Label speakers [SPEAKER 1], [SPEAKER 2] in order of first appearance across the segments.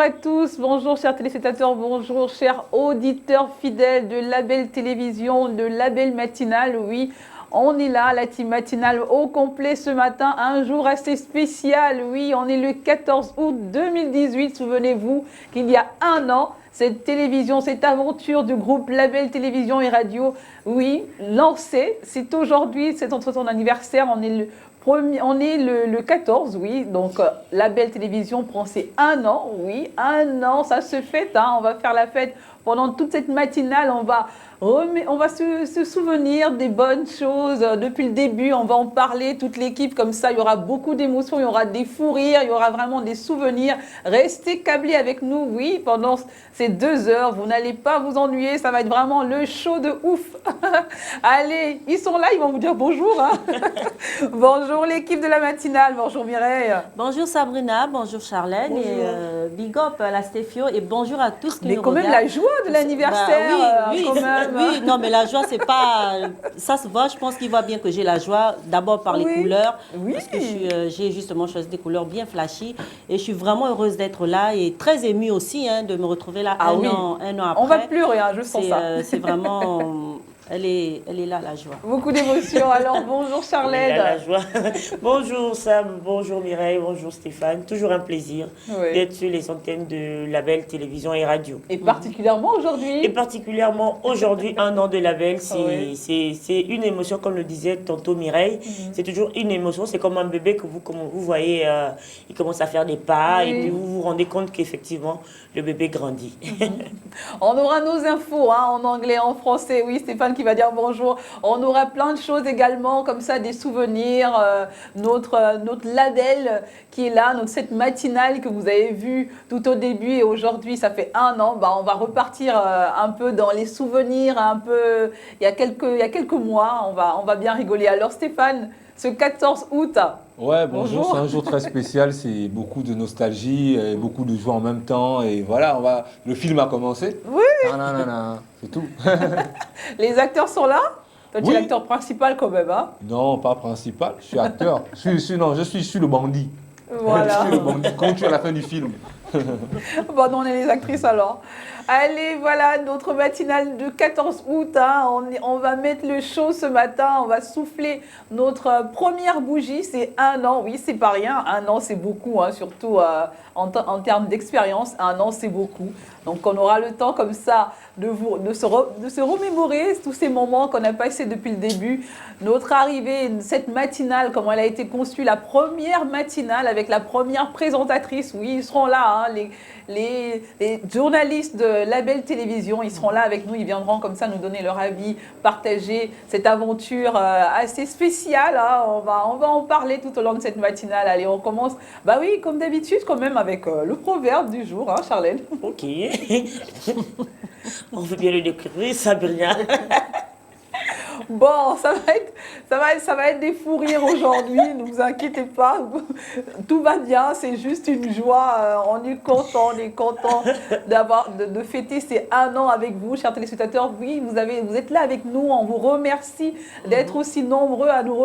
[SPEAKER 1] à tous, bonjour chers téléspectateurs, bonjour chers auditeurs fidèles de Label Télévision, de Label Matinal. Oui, on est là, la team matinale au complet ce matin, un jour assez spécial. Oui, on est le 14 août 2018, souvenez-vous qu'il y a un an, cette télévision, cette aventure du groupe Label Télévision et Radio, oui, lancée. C'est aujourd'hui, c'est entre son anniversaire, on est le 14, oui, donc Label Télévision prend ses un an, oui, un an, ça se fête, hein, on va faire la fête pendant toute cette matinale, on va se souvenir des bonnes choses depuis le début, on va en parler, toute l'équipe, comme ça, il y aura beaucoup d'émotions, il y aura des fous rires, il y aura vraiment des souvenirs. Restez câblés avec nous, oui, pendant ces 2 heures, vous n'allez pas vous ennuyer, ça va être vraiment le show de ouf. Allez, ils sont là, ils vont vous dire bonjour. Hein. Bonjour l'équipe de la matinale, bonjour Mireille.
[SPEAKER 2] Bonjour Sabrina, bonjour Charlène, bonjour. Et big up à la Stéphio et bonjour à tous qui
[SPEAKER 1] nous regardent. Mais quand même la joie de l'anniversaire,
[SPEAKER 2] oui,
[SPEAKER 1] quand même.
[SPEAKER 2] Oui, non mais la joie c'est pas, ça se voit, je pense qu'il voit bien que j'ai la joie d'abord par les couleurs, parce que j'ai justement choisi des couleurs bien flashy et je suis vraiment heureuse d'être là et très émue aussi de me retrouver là un an après.
[SPEAKER 1] On va pleurer, je sens ça.
[SPEAKER 2] C'est vraiment... Elle est là, la joie.
[SPEAKER 1] Beaucoup d'émotions. Alors, bonjour Charlène.
[SPEAKER 3] La joie. Bonjour Sam, bonjour Mireille, bonjour Stéphane. Toujours un plaisir d'être sur les antennes de Label Télévision et Radio.
[SPEAKER 1] Et particulièrement aujourd'hui.
[SPEAKER 3] Et particulièrement aujourd'hui, un an de Label, c'est une émotion, comme le disait tantôt Mireille. C'est toujours une émotion. C'est comme un bébé que vous voyez, il commence à faire des pas et puis vous vous rendez compte qu'effectivement, le bébé grandit.
[SPEAKER 1] On aura nos infos en anglais, en français. Oui, Stéphane qui va dire bonjour. On aura plein de choses également, comme ça, des souvenirs, notre label qui est là, cette matinale que vous avez vue tout au début et aujourd'hui, ça fait un an. On va repartir un peu dans les souvenirs, un peu, il y a quelques mois, on va bien rigoler. Alors Stéphane, ce 14 août.
[SPEAKER 4] Ouais, bonjour. C'est un jour très spécial, c'est beaucoup de nostalgie, et beaucoup de joie en même temps. Et voilà, le film a commencé.
[SPEAKER 1] Oui.
[SPEAKER 4] C'est tout.
[SPEAKER 1] Les acteurs sont là? Toi, tu es l'acteur principal quand même, hein?
[SPEAKER 4] Non, pas principal, je suis acteur. Je suis le bandit.
[SPEAKER 1] Voilà.
[SPEAKER 4] Je suis le bandit, quand tu es à la fin du film.
[SPEAKER 1] Bon, on est les actrices alors. Allez, voilà notre matinale de 14 août. On va mettre le show ce matin. On va souffler notre première bougie. C'est un an. Oui, c'est pas rien. Un an, c'est beaucoup, surtout en termes d'expérience. Un an, c'est beaucoup. Donc, on aura le temps comme ça de se remémorer tous ces moments qu'on a passés depuis le début. Notre arrivée, cette matinale, comment elle a été conçue, la première matinale avec la première présentatrice. Oui, ils seront là, les journalistes de Label Télévision, ils seront là avec nous, ils viendront comme ça nous donner leur avis, partager cette aventure assez spéciale. On va en parler tout au long de cette matinale. Allez, on commence, oui, comme d'habitude, quand même avec le proverbe du jour, Charlène.
[SPEAKER 3] Ok. On veut bien le découvrir, Sabrina.
[SPEAKER 1] Bon, ça va être des fous rires aujourd'hui, ne vous inquiétez pas, tout va bien, c'est juste une joie, on est content de fêter ces un an avec vous, chers téléspectateurs. Oui, vous êtes là avec nous, on vous remercie d'être aussi nombreux à nous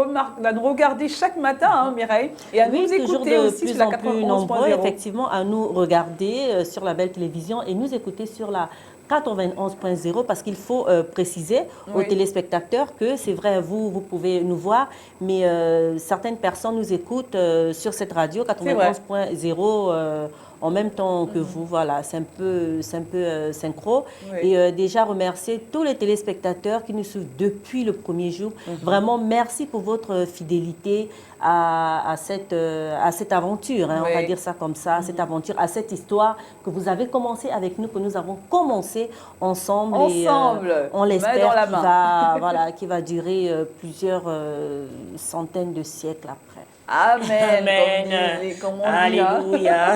[SPEAKER 1] regarder chaque matin, Mireille, et à nous écouter aussi sur la 91.0.
[SPEAKER 2] Effectivement, à nous regarder sur la belle télévision et nous écouter sur la 91.0 parce qu'il faut préciser aux téléspectateurs que c'est vrai, vous pouvez nous voir, mais certaines personnes nous écoutent sur cette radio 91.0 en même temps que vous. Voilà, c'est un peu synchro. Oui. Et déjà remercier tous les téléspectateurs qui nous suivent depuis le premier jour. Vraiment, merci pour votre fidélité à cette aventure, on va dire ça comme ça, à cette aventure, à cette histoire que vous avez commencé avec nous, que nous avons commencé ensemble. Et, on l'espère qui va durer plusieurs centaines de siècles après.
[SPEAKER 1] Amen. Comme on dit,
[SPEAKER 3] alléluia.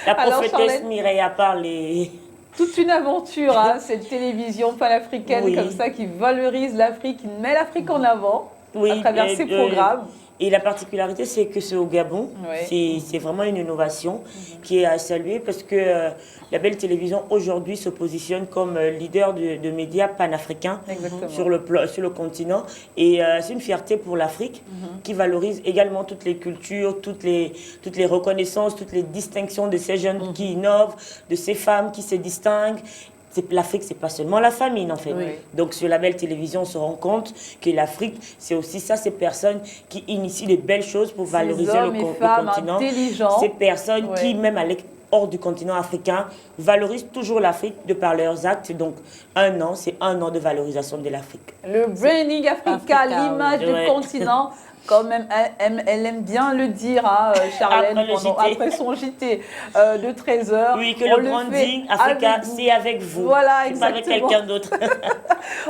[SPEAKER 3] La prophétesse Mireille a parlé.
[SPEAKER 1] Toute une aventure, cette télévision panafricaine comme ça qui valorise l'Afrique, qui met l'Afrique en avant à travers ses programmes.
[SPEAKER 3] Et la particularité, c'est que c'est au Gabon. C'est vraiment une innovation qui est à saluer parce que la Belle Télévision aujourd'hui se positionne comme leader de médias panafricains sur le continent. Et c'est une fierté pour l'Afrique qui valorise également toutes les cultures, toutes les reconnaissances, toutes les distinctions de ces jeunes qui innovent, de ces femmes qui se distinguent. L'Afrique, c'est pas seulement la famine, en fait. Donc, sur la Belle Télévision, on se rend compte que l'Afrique, c'est aussi ça, ces personnes qui initient des belles choses pour valoriser le continent. Ces personnes qui, même hors du continent africain, valorisent toujours l'Afrique de par leurs actes. Donc, c'est un an de valorisation de l'Afrique.
[SPEAKER 1] Le Branding Africa, l'image du continent. Quand même, elle aime bien le dire, hein, Charlène, après son JT de 13h.
[SPEAKER 3] Oui, que le branding Africa, c'est avec vous.
[SPEAKER 1] Voilà,
[SPEAKER 3] exactement. Pas avec quelqu'un d'autre.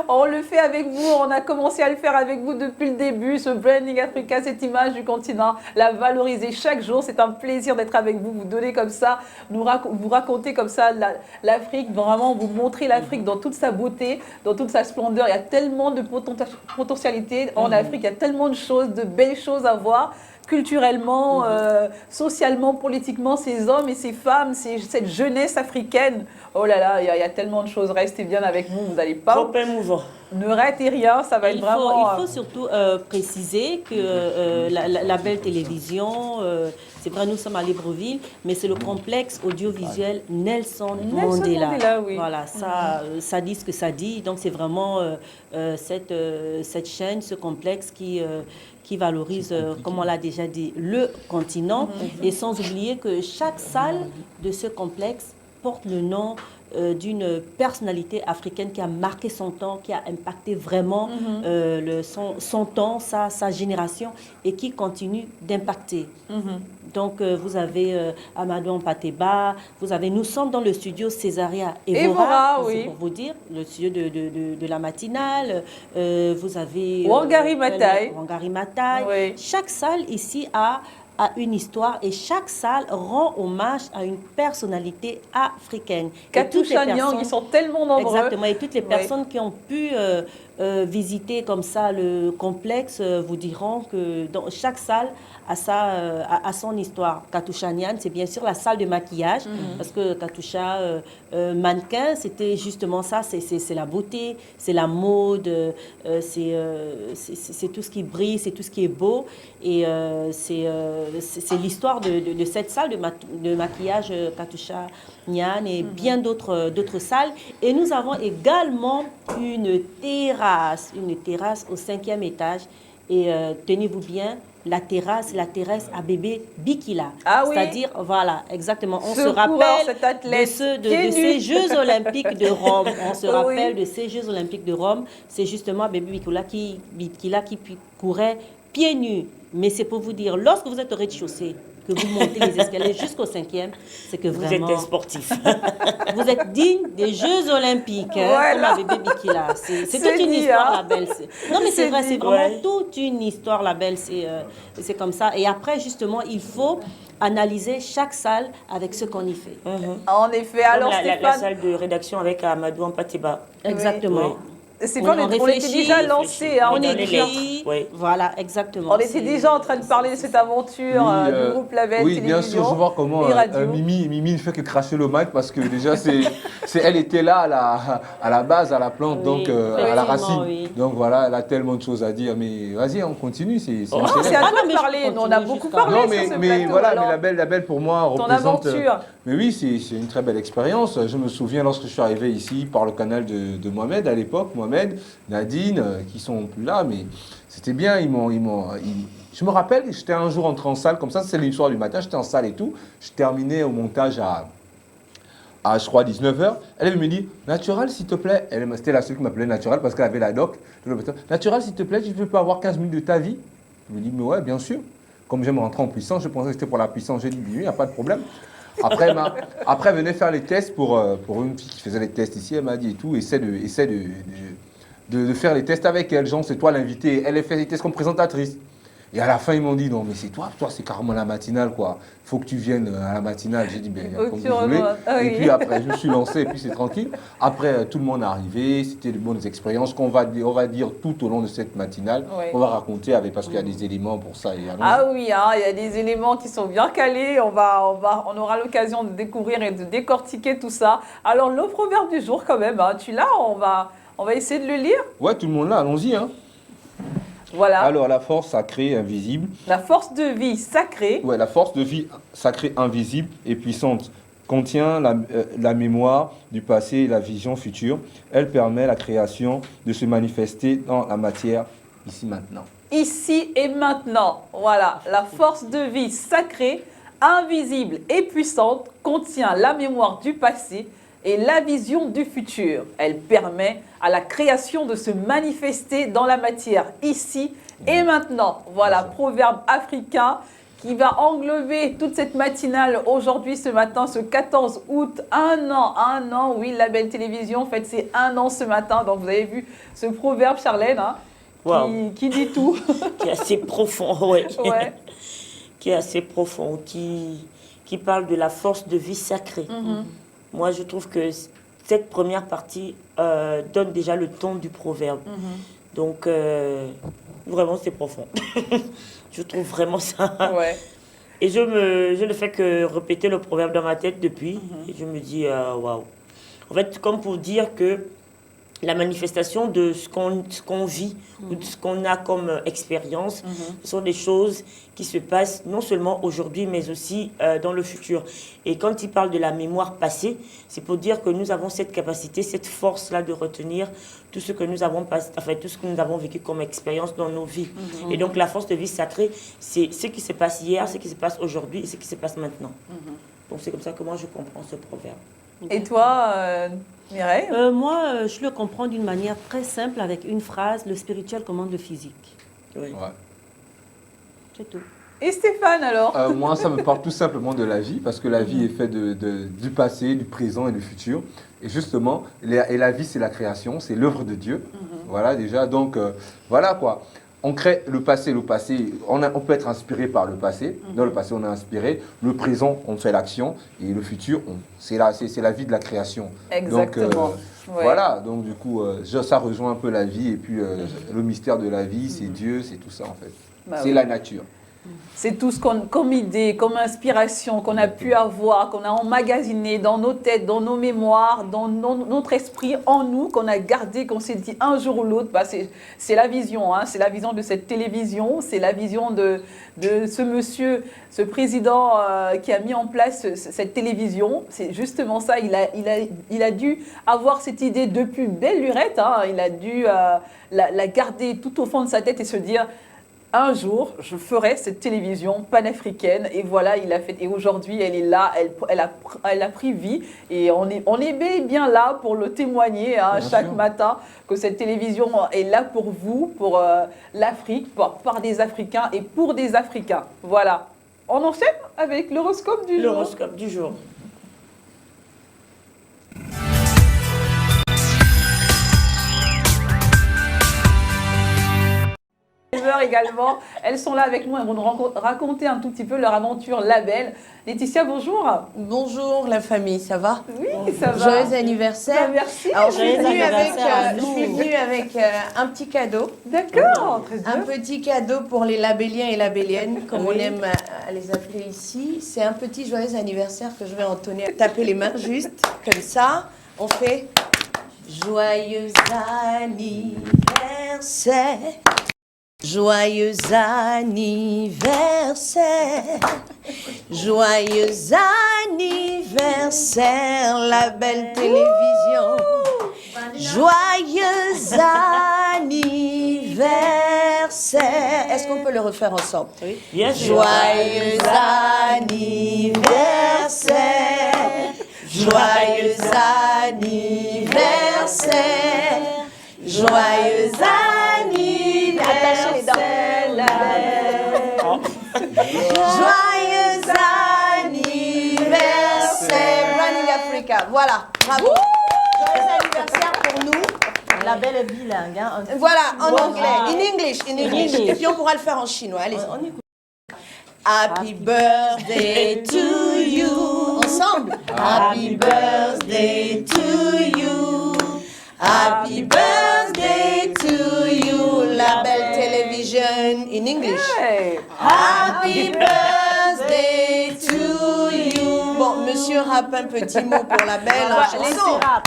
[SPEAKER 1] On le fait avec vous, on a commencé à le faire avec vous depuis le début, ce Branding Africa, cette image du continent, la valoriser chaque jour. C'est un plaisir d'être avec vous, vous donner comme ça, vous raconter comme ça l'Afrique, vraiment vous montrer l'Afrique dans toute sa beauté, dans toute sa splendeur. Il y a tellement de potentialités en Afrique, il y a tellement de choses, de belles choses à voir, culturellement, socialement, politiquement, ces hommes et ces femmes, cette jeunesse africaine. Oh là là, il y a tellement de choses. Restez bien avec nous, vous n'allez pas...
[SPEAKER 3] Trop émouvant.
[SPEAKER 1] Ne ratez rien, ça va être vraiment...
[SPEAKER 2] Il faut surtout préciser que la Belle Télévision, c'est vrai, nous sommes à Libreville, mais c'est le complexe audiovisuel Nelson Mandela.
[SPEAKER 1] Oui.
[SPEAKER 2] Voilà, ça dit ce que ça dit. Donc, c'est vraiment cette chaîne, ce complexe qui valorise, comme on l'a déjà dit, le continent. Et sans oublier que chaque salle de ce complexe porte le nom d'une personnalité africaine qui a marqué son temps, qui a impacté vraiment son temps, sa génération, et qui continue d'impacter. Donc, vous avez Amadou Ampateba, nous sommes dans le studio Césaria Evora, c'est pour vous dire, le studio de la matinale. Vous avez
[SPEAKER 1] Wangari Maathai.
[SPEAKER 2] Oui. Chaque salle ici a une histoire et chaque salle rend hommage à une personnalité africaine.
[SPEAKER 1] Katusha Nyang, ils sont tellement nombreux.
[SPEAKER 2] Exactement, et toutes les personnes qui ont pu visiter comme ça le complexe vous diront que dans chaque salle a son histoire. Katusha Nyang, c'est bien sûr la salle de maquillage, parce que Katusha, mannequin, c'était justement ça, c'est la beauté, c'est la mode, c'est tout ce qui brille, c'est tout ce qui est beau, et c'est l'histoire de cette salle de maquillage Katusha Nyang et bien d'autres salles. Et nous avons également une terrasse au 5e étage, et tenez-vous bien, la terrasse à bébé Bikila.
[SPEAKER 1] Ah oui.
[SPEAKER 2] C'est-à-dire, voilà, exactement, on se rappelle de ces Jeux Olympiques de Rome. On se rappelle de ces Jeux Olympiques de Rome. C'est justement bébé Bikila qui courait pieds nus. Mais c'est pour vous dire, lorsque vous êtes au rez-de-chaussée, que vous montez les escaliers jusqu'au 5e, c'est que vraiment...
[SPEAKER 3] Vous êtes un sportif.
[SPEAKER 2] Vous êtes digne des Jeux Olympiques, comme bébé Bikila. C'est toute une histoire, la belle. Non, mais c'est vrai, c'est vraiment toute une histoire, la belle. C'est comme ça. Et après, justement, il faut analyser chaque salle avec ce qu'on y fait.
[SPEAKER 1] En effet, alors
[SPEAKER 3] la salle de rédaction avec Amadou Ampateba.
[SPEAKER 2] Exactement.
[SPEAKER 3] Oui.
[SPEAKER 1] C'est qu'on était déjà lancé,
[SPEAKER 2] on écrit, voilà, exactement.
[SPEAKER 1] On était déjà en train de parler de cette aventure du groupe La Belle Télévision.
[SPEAKER 4] Oui, bien sûr, je vois comment Mimi ne fait que cracher le mic, parce que déjà, elle était là à la base, à la plante, donc à la racine. Oui. Donc voilà, elle a tellement de choses à dire. Mais vas-y, on continue. C'est
[SPEAKER 1] à toi de parler. On a beaucoup parlé sur ce plateau.
[SPEAKER 4] Voilà, mais la Belle pour moi représente...
[SPEAKER 1] Ton aventure.
[SPEAKER 4] Mais oui, c'est une très belle expérience. Je me souviens lorsque je suis arrivé ici par le canal de Mohamed à l'époque, Mohamed, Nadine, qui sont plus là, mais c'était bien. Je me rappelle, j'étais un jour entré en salle, comme ça, c'est l'histoire du matin, j'étais en salle et tout. Je terminais au montage à je crois, 19h. Elle me dit, Natural, s'il te plaît. C'était la seule qui m'appelait Natural parce qu'elle avait la doc. Natural, s'il te plaît, je ne peux avoir 15 minutes de ta vie. Je me dis, mais ouais, bien sûr. Comme j'aime rentrer en puissance, je pensais que c'était pour la puissance. J'ai dit, oui, il n'y a pas de problème. Après, elle venait faire les tests pour une fille qui faisait les tests ici. Elle m'a dit et tout, essaie de faire les tests avec elle. Genre, c'est toi l'invité. Elle fait les tests comme présentatrice. Et à la fin, ils m'ont dit, non, mais c'est toi, c'est carrément la matinale, quoi. Il faut que tu viennes à la matinale. J'ai dit, ben, comme vous voulez. Et puis après, je me suis lancé, et puis c'est tranquille. Après, tout le monde est arrivé, c'était de bonnes expériences qu'on va dire tout au long de cette matinale. On va raconter, parce qu'il y a des éléments pour ça.
[SPEAKER 1] Ah oui, hein, il y a des éléments qui sont bien calés. On aura l'occasion de découvrir et de décortiquer tout ça. Alors, le proverbe du jour, quand même, hein, tu l'as, on va essayer de le lire.
[SPEAKER 4] Ouais, tout le monde là, allons-y, hein.
[SPEAKER 1] Voilà.
[SPEAKER 4] Alors, la force sacrée invisible.
[SPEAKER 1] La force de vie sacrée.
[SPEAKER 4] Ouais, la force de vie sacrée invisible et puissante contient la mémoire du passé et la vision future. Elle permet la création de se manifester dans la matière ici maintenant.
[SPEAKER 1] Ici et maintenant. Voilà. La force de vie sacrée, invisible et puissante contient la mémoire du passé et la vision du futur. Elle permet à la création de se manifester dans la matière ici et maintenant. Voilà, proverbe africain qui va englober toute cette matinale aujourd'hui, ce matin, ce 14 août. Un an, oui, la belle télévision fête ses 1 an ce matin. Donc vous avez vu ce proverbe, Charlène, hein, qui dit tout.
[SPEAKER 3] Qui est assez profond, ouais. Qui est assez profond, qui parle de la force de vie sacrée. Moi, je trouve que cette première partie donne déjà le ton du proverbe. Donc, vraiment, c'est profond. Je trouve vraiment ça. Et je ne fais que répéter le proverbe dans ma tête depuis. Et je me dis, waouh. En fait, comme pour dire que la manifestation de ce qu'on vit ou de ce qu'on a comme expérience, ce sont des choses qui se passent non seulement aujourd'hui, mais aussi dans le futur. Et quand il parle de la mémoire passée, c'est pour dire que nous avons cette capacité, cette force-là de retenir tout ce que nous avons tout ce que nous avons vécu comme expérience dans nos vies. Et donc la force de vie sacrée, c'est ce qui se passe hier, ce qui se passe aujourd'hui et ce qui se passe maintenant. Donc c'est comme ça que moi je comprends ce proverbe.
[SPEAKER 1] Et toi, Mireille?
[SPEAKER 2] Moi, je le comprends d'une manière très simple avec une phrase, le spirituel commande le physique.
[SPEAKER 4] Ouais.
[SPEAKER 2] C'est tout.
[SPEAKER 1] Et Stéphane, alors?
[SPEAKER 4] Moi, ça me parle tout simplement de la vie, parce que la vie est faite du passé, du présent et du futur. Et justement, la vie, c'est la création, c'est l'œuvre de Dieu. Voilà, déjà. Donc, voilà quoi. On crée le passé, on peut être inspiré par le passé. Dans le passé, on est inspiré. Le présent, on fait l'action. Et le futur, c'est la vie de la création.
[SPEAKER 1] Exactement.
[SPEAKER 4] Donc, voilà, donc du coup, ça rejoint un peu la vie. Et puis, le mystère de la vie, c'est Dieu, c'est tout ça en fait. C'est la nature.
[SPEAKER 1] C'est tout ce comme idée, comme inspiration qu'on a pu avoir, qu'on a emmagasiné dans nos têtes, dans nos mémoires, dans notre esprit, en nous, qu'on a gardé, qu'on s'est dit un jour ou l'autre. Bah c'est la vision, hein, c'est la vision de cette télévision, c'est la vision de ce monsieur, ce président qui a mis en place cette télévision. C'est justement ça, il a dû avoir cette idée depuis belle lurette, hein, il a dû la garder tout au fond de sa tête et se dire... Un jour, je ferai cette télévision panafricaine et voilà, il a fait. Et aujourd'hui, elle est là, elle a pris vie et on est bien là pour le témoigner chaque matin que cette télévision est là pour vous, pour l'Afrique, par des Africains et pour des Africains. Voilà. On enchaîne avec l'horoscope du jour.
[SPEAKER 3] L'horoscope du jour.
[SPEAKER 1] Également, elles sont là avec nous, elles vont nous raconter un tout petit peu leur aventure label. Laetitia, bonjour.
[SPEAKER 5] Bonjour la famille, ça va?
[SPEAKER 1] Oui, ça va.
[SPEAKER 5] Joyeux anniversaire.
[SPEAKER 1] Merci.
[SPEAKER 5] Alors, je suis venue avec un petit cadeau.
[SPEAKER 1] D'accord, très bien.
[SPEAKER 5] Un petit cadeau pour les labelliens et labelliennes, comme on aime à les appeler ici. C'est un petit joyeux anniversaire que je vais entonner. Taper les mains juste, comme ça. On fait joyeux anniversaire. Joyeux anniversaire, joyeux anniversaire, la belle télévision. Joyeux anniversaire. Est-ce qu'on peut le refaire ensemble?
[SPEAKER 3] Oui, bien sûr.
[SPEAKER 5] Joyeux anniversaire, joyeux anniversaire, joyeux anniversaire. Attachez les dents. Joyeux anniversaire, Running Africa. Voilà, bravo. Joyeux anniversaire pour nous.
[SPEAKER 2] La belle est bilingue. Hein,
[SPEAKER 5] Voilà, en
[SPEAKER 2] Voilà.
[SPEAKER 5] anglais. In English.
[SPEAKER 2] English.
[SPEAKER 5] Et puis on pourra le faire en chinois. Allez, on écoute. Happy birthday to you. Ensemble. Happy birthday to you. Happy birthday to you. La belle télévision in English.
[SPEAKER 1] Hey.
[SPEAKER 5] Happy birthday to you. Bon, monsieur rappe un petit mot pour la belle en chanson. Hein?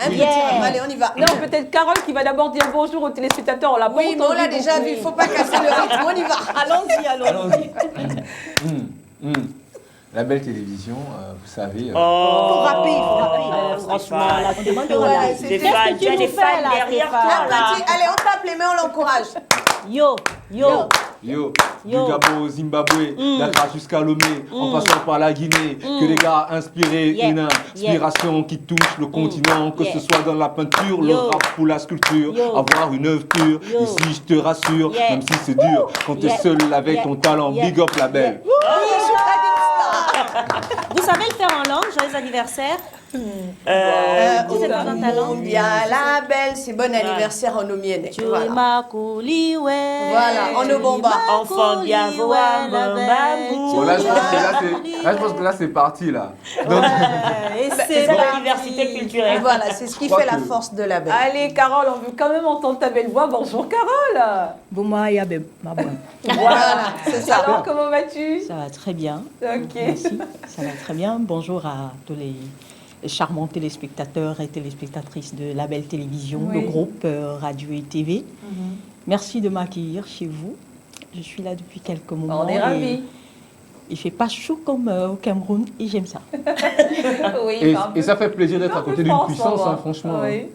[SPEAKER 5] Un petit rap. Allez, on y va.
[SPEAKER 1] Non, peut-être Carole qui va d'abord dire bonjour aux téléspectateurs. On l'a pas
[SPEAKER 5] Oui, mais on l'a
[SPEAKER 1] entendu
[SPEAKER 5] déjà
[SPEAKER 1] beaucoup.
[SPEAKER 5] vu. Il ne faut pas casser le rythme. On y va.
[SPEAKER 2] Allons-y, allons-y.
[SPEAKER 4] La belle télévision, vous savez.
[SPEAKER 3] Oh,
[SPEAKER 2] Franchement, là, tu demandes
[SPEAKER 5] Ouais,
[SPEAKER 3] Stéphane, tu as des fans derrière toi,
[SPEAKER 5] Un
[SPEAKER 3] là.
[SPEAKER 5] petit, allez, on tape les mains, on l'encourage.
[SPEAKER 2] Yo, yo.
[SPEAKER 4] Yo,
[SPEAKER 2] Yo.
[SPEAKER 4] du Gabon au Zimbabwe, Dakar jusqu'à Lomé, en passant par la Guinée, que les gars inspirés,
[SPEAKER 2] Yeah.
[SPEAKER 4] une inspiration qui touche le continent, que ce soit dans la peinture, le
[SPEAKER 2] Yo.
[SPEAKER 4] rap ou la sculpture,
[SPEAKER 2] Yo.
[SPEAKER 4] avoir une œuvre pure,
[SPEAKER 2] Yo.
[SPEAKER 4] ici je te rassure,
[SPEAKER 2] Yeah.
[SPEAKER 4] même si c'est dur, quand t'es
[SPEAKER 2] Yeah.
[SPEAKER 4] seul avec
[SPEAKER 2] Yeah.
[SPEAKER 4] ton talent,
[SPEAKER 2] Yeah.
[SPEAKER 4] big up la belle.
[SPEAKER 2] Vous savez le faire en langue, joyeux anniversaire.
[SPEAKER 5] Au
[SPEAKER 2] c'est pas un talent.
[SPEAKER 5] mondial, la belle, c'est bon anniversaire en omienne. Voilà.
[SPEAKER 2] Voilà,
[SPEAKER 5] Voilà, en Obomba.
[SPEAKER 3] Enfant bien voir,
[SPEAKER 4] Bon là je pense que là c'est parti là. Donc,
[SPEAKER 2] Et
[SPEAKER 3] C'est ça la diversité culturelle.
[SPEAKER 5] Voilà, c'est ce qui
[SPEAKER 4] Je crois
[SPEAKER 5] fait la
[SPEAKER 4] que-
[SPEAKER 5] force de la belle.
[SPEAKER 1] Allez, Carole, on veut quand même entendre ta belle voix. Bonjour, Carole.
[SPEAKER 5] Voilà, c'est ça.
[SPEAKER 1] Alors, comment vas-tu?
[SPEAKER 6] Ça va très bien,
[SPEAKER 1] Ok.
[SPEAKER 6] merci. Ça va très bien. Bonjour à tous les charmants téléspectateurs et téléspectatrices de la Belle Télévision,
[SPEAKER 1] Oui.
[SPEAKER 6] le groupe Radio et TV. Merci de m'accueillir chez vous. Je suis là depuis quelques moments.
[SPEAKER 1] On est
[SPEAKER 6] et
[SPEAKER 1] ravis.
[SPEAKER 6] Il fait pas chaud comme au Cameroun et j'aime ça.
[SPEAKER 1] Oui,
[SPEAKER 4] et,
[SPEAKER 1] un peu-
[SPEAKER 4] et ça fait plaisir d'être
[SPEAKER 1] un
[SPEAKER 4] à
[SPEAKER 1] peu
[SPEAKER 4] côté d'une
[SPEAKER 1] France,
[SPEAKER 4] puissance,
[SPEAKER 1] on va.
[SPEAKER 4] hein, franchement.
[SPEAKER 1] Oui.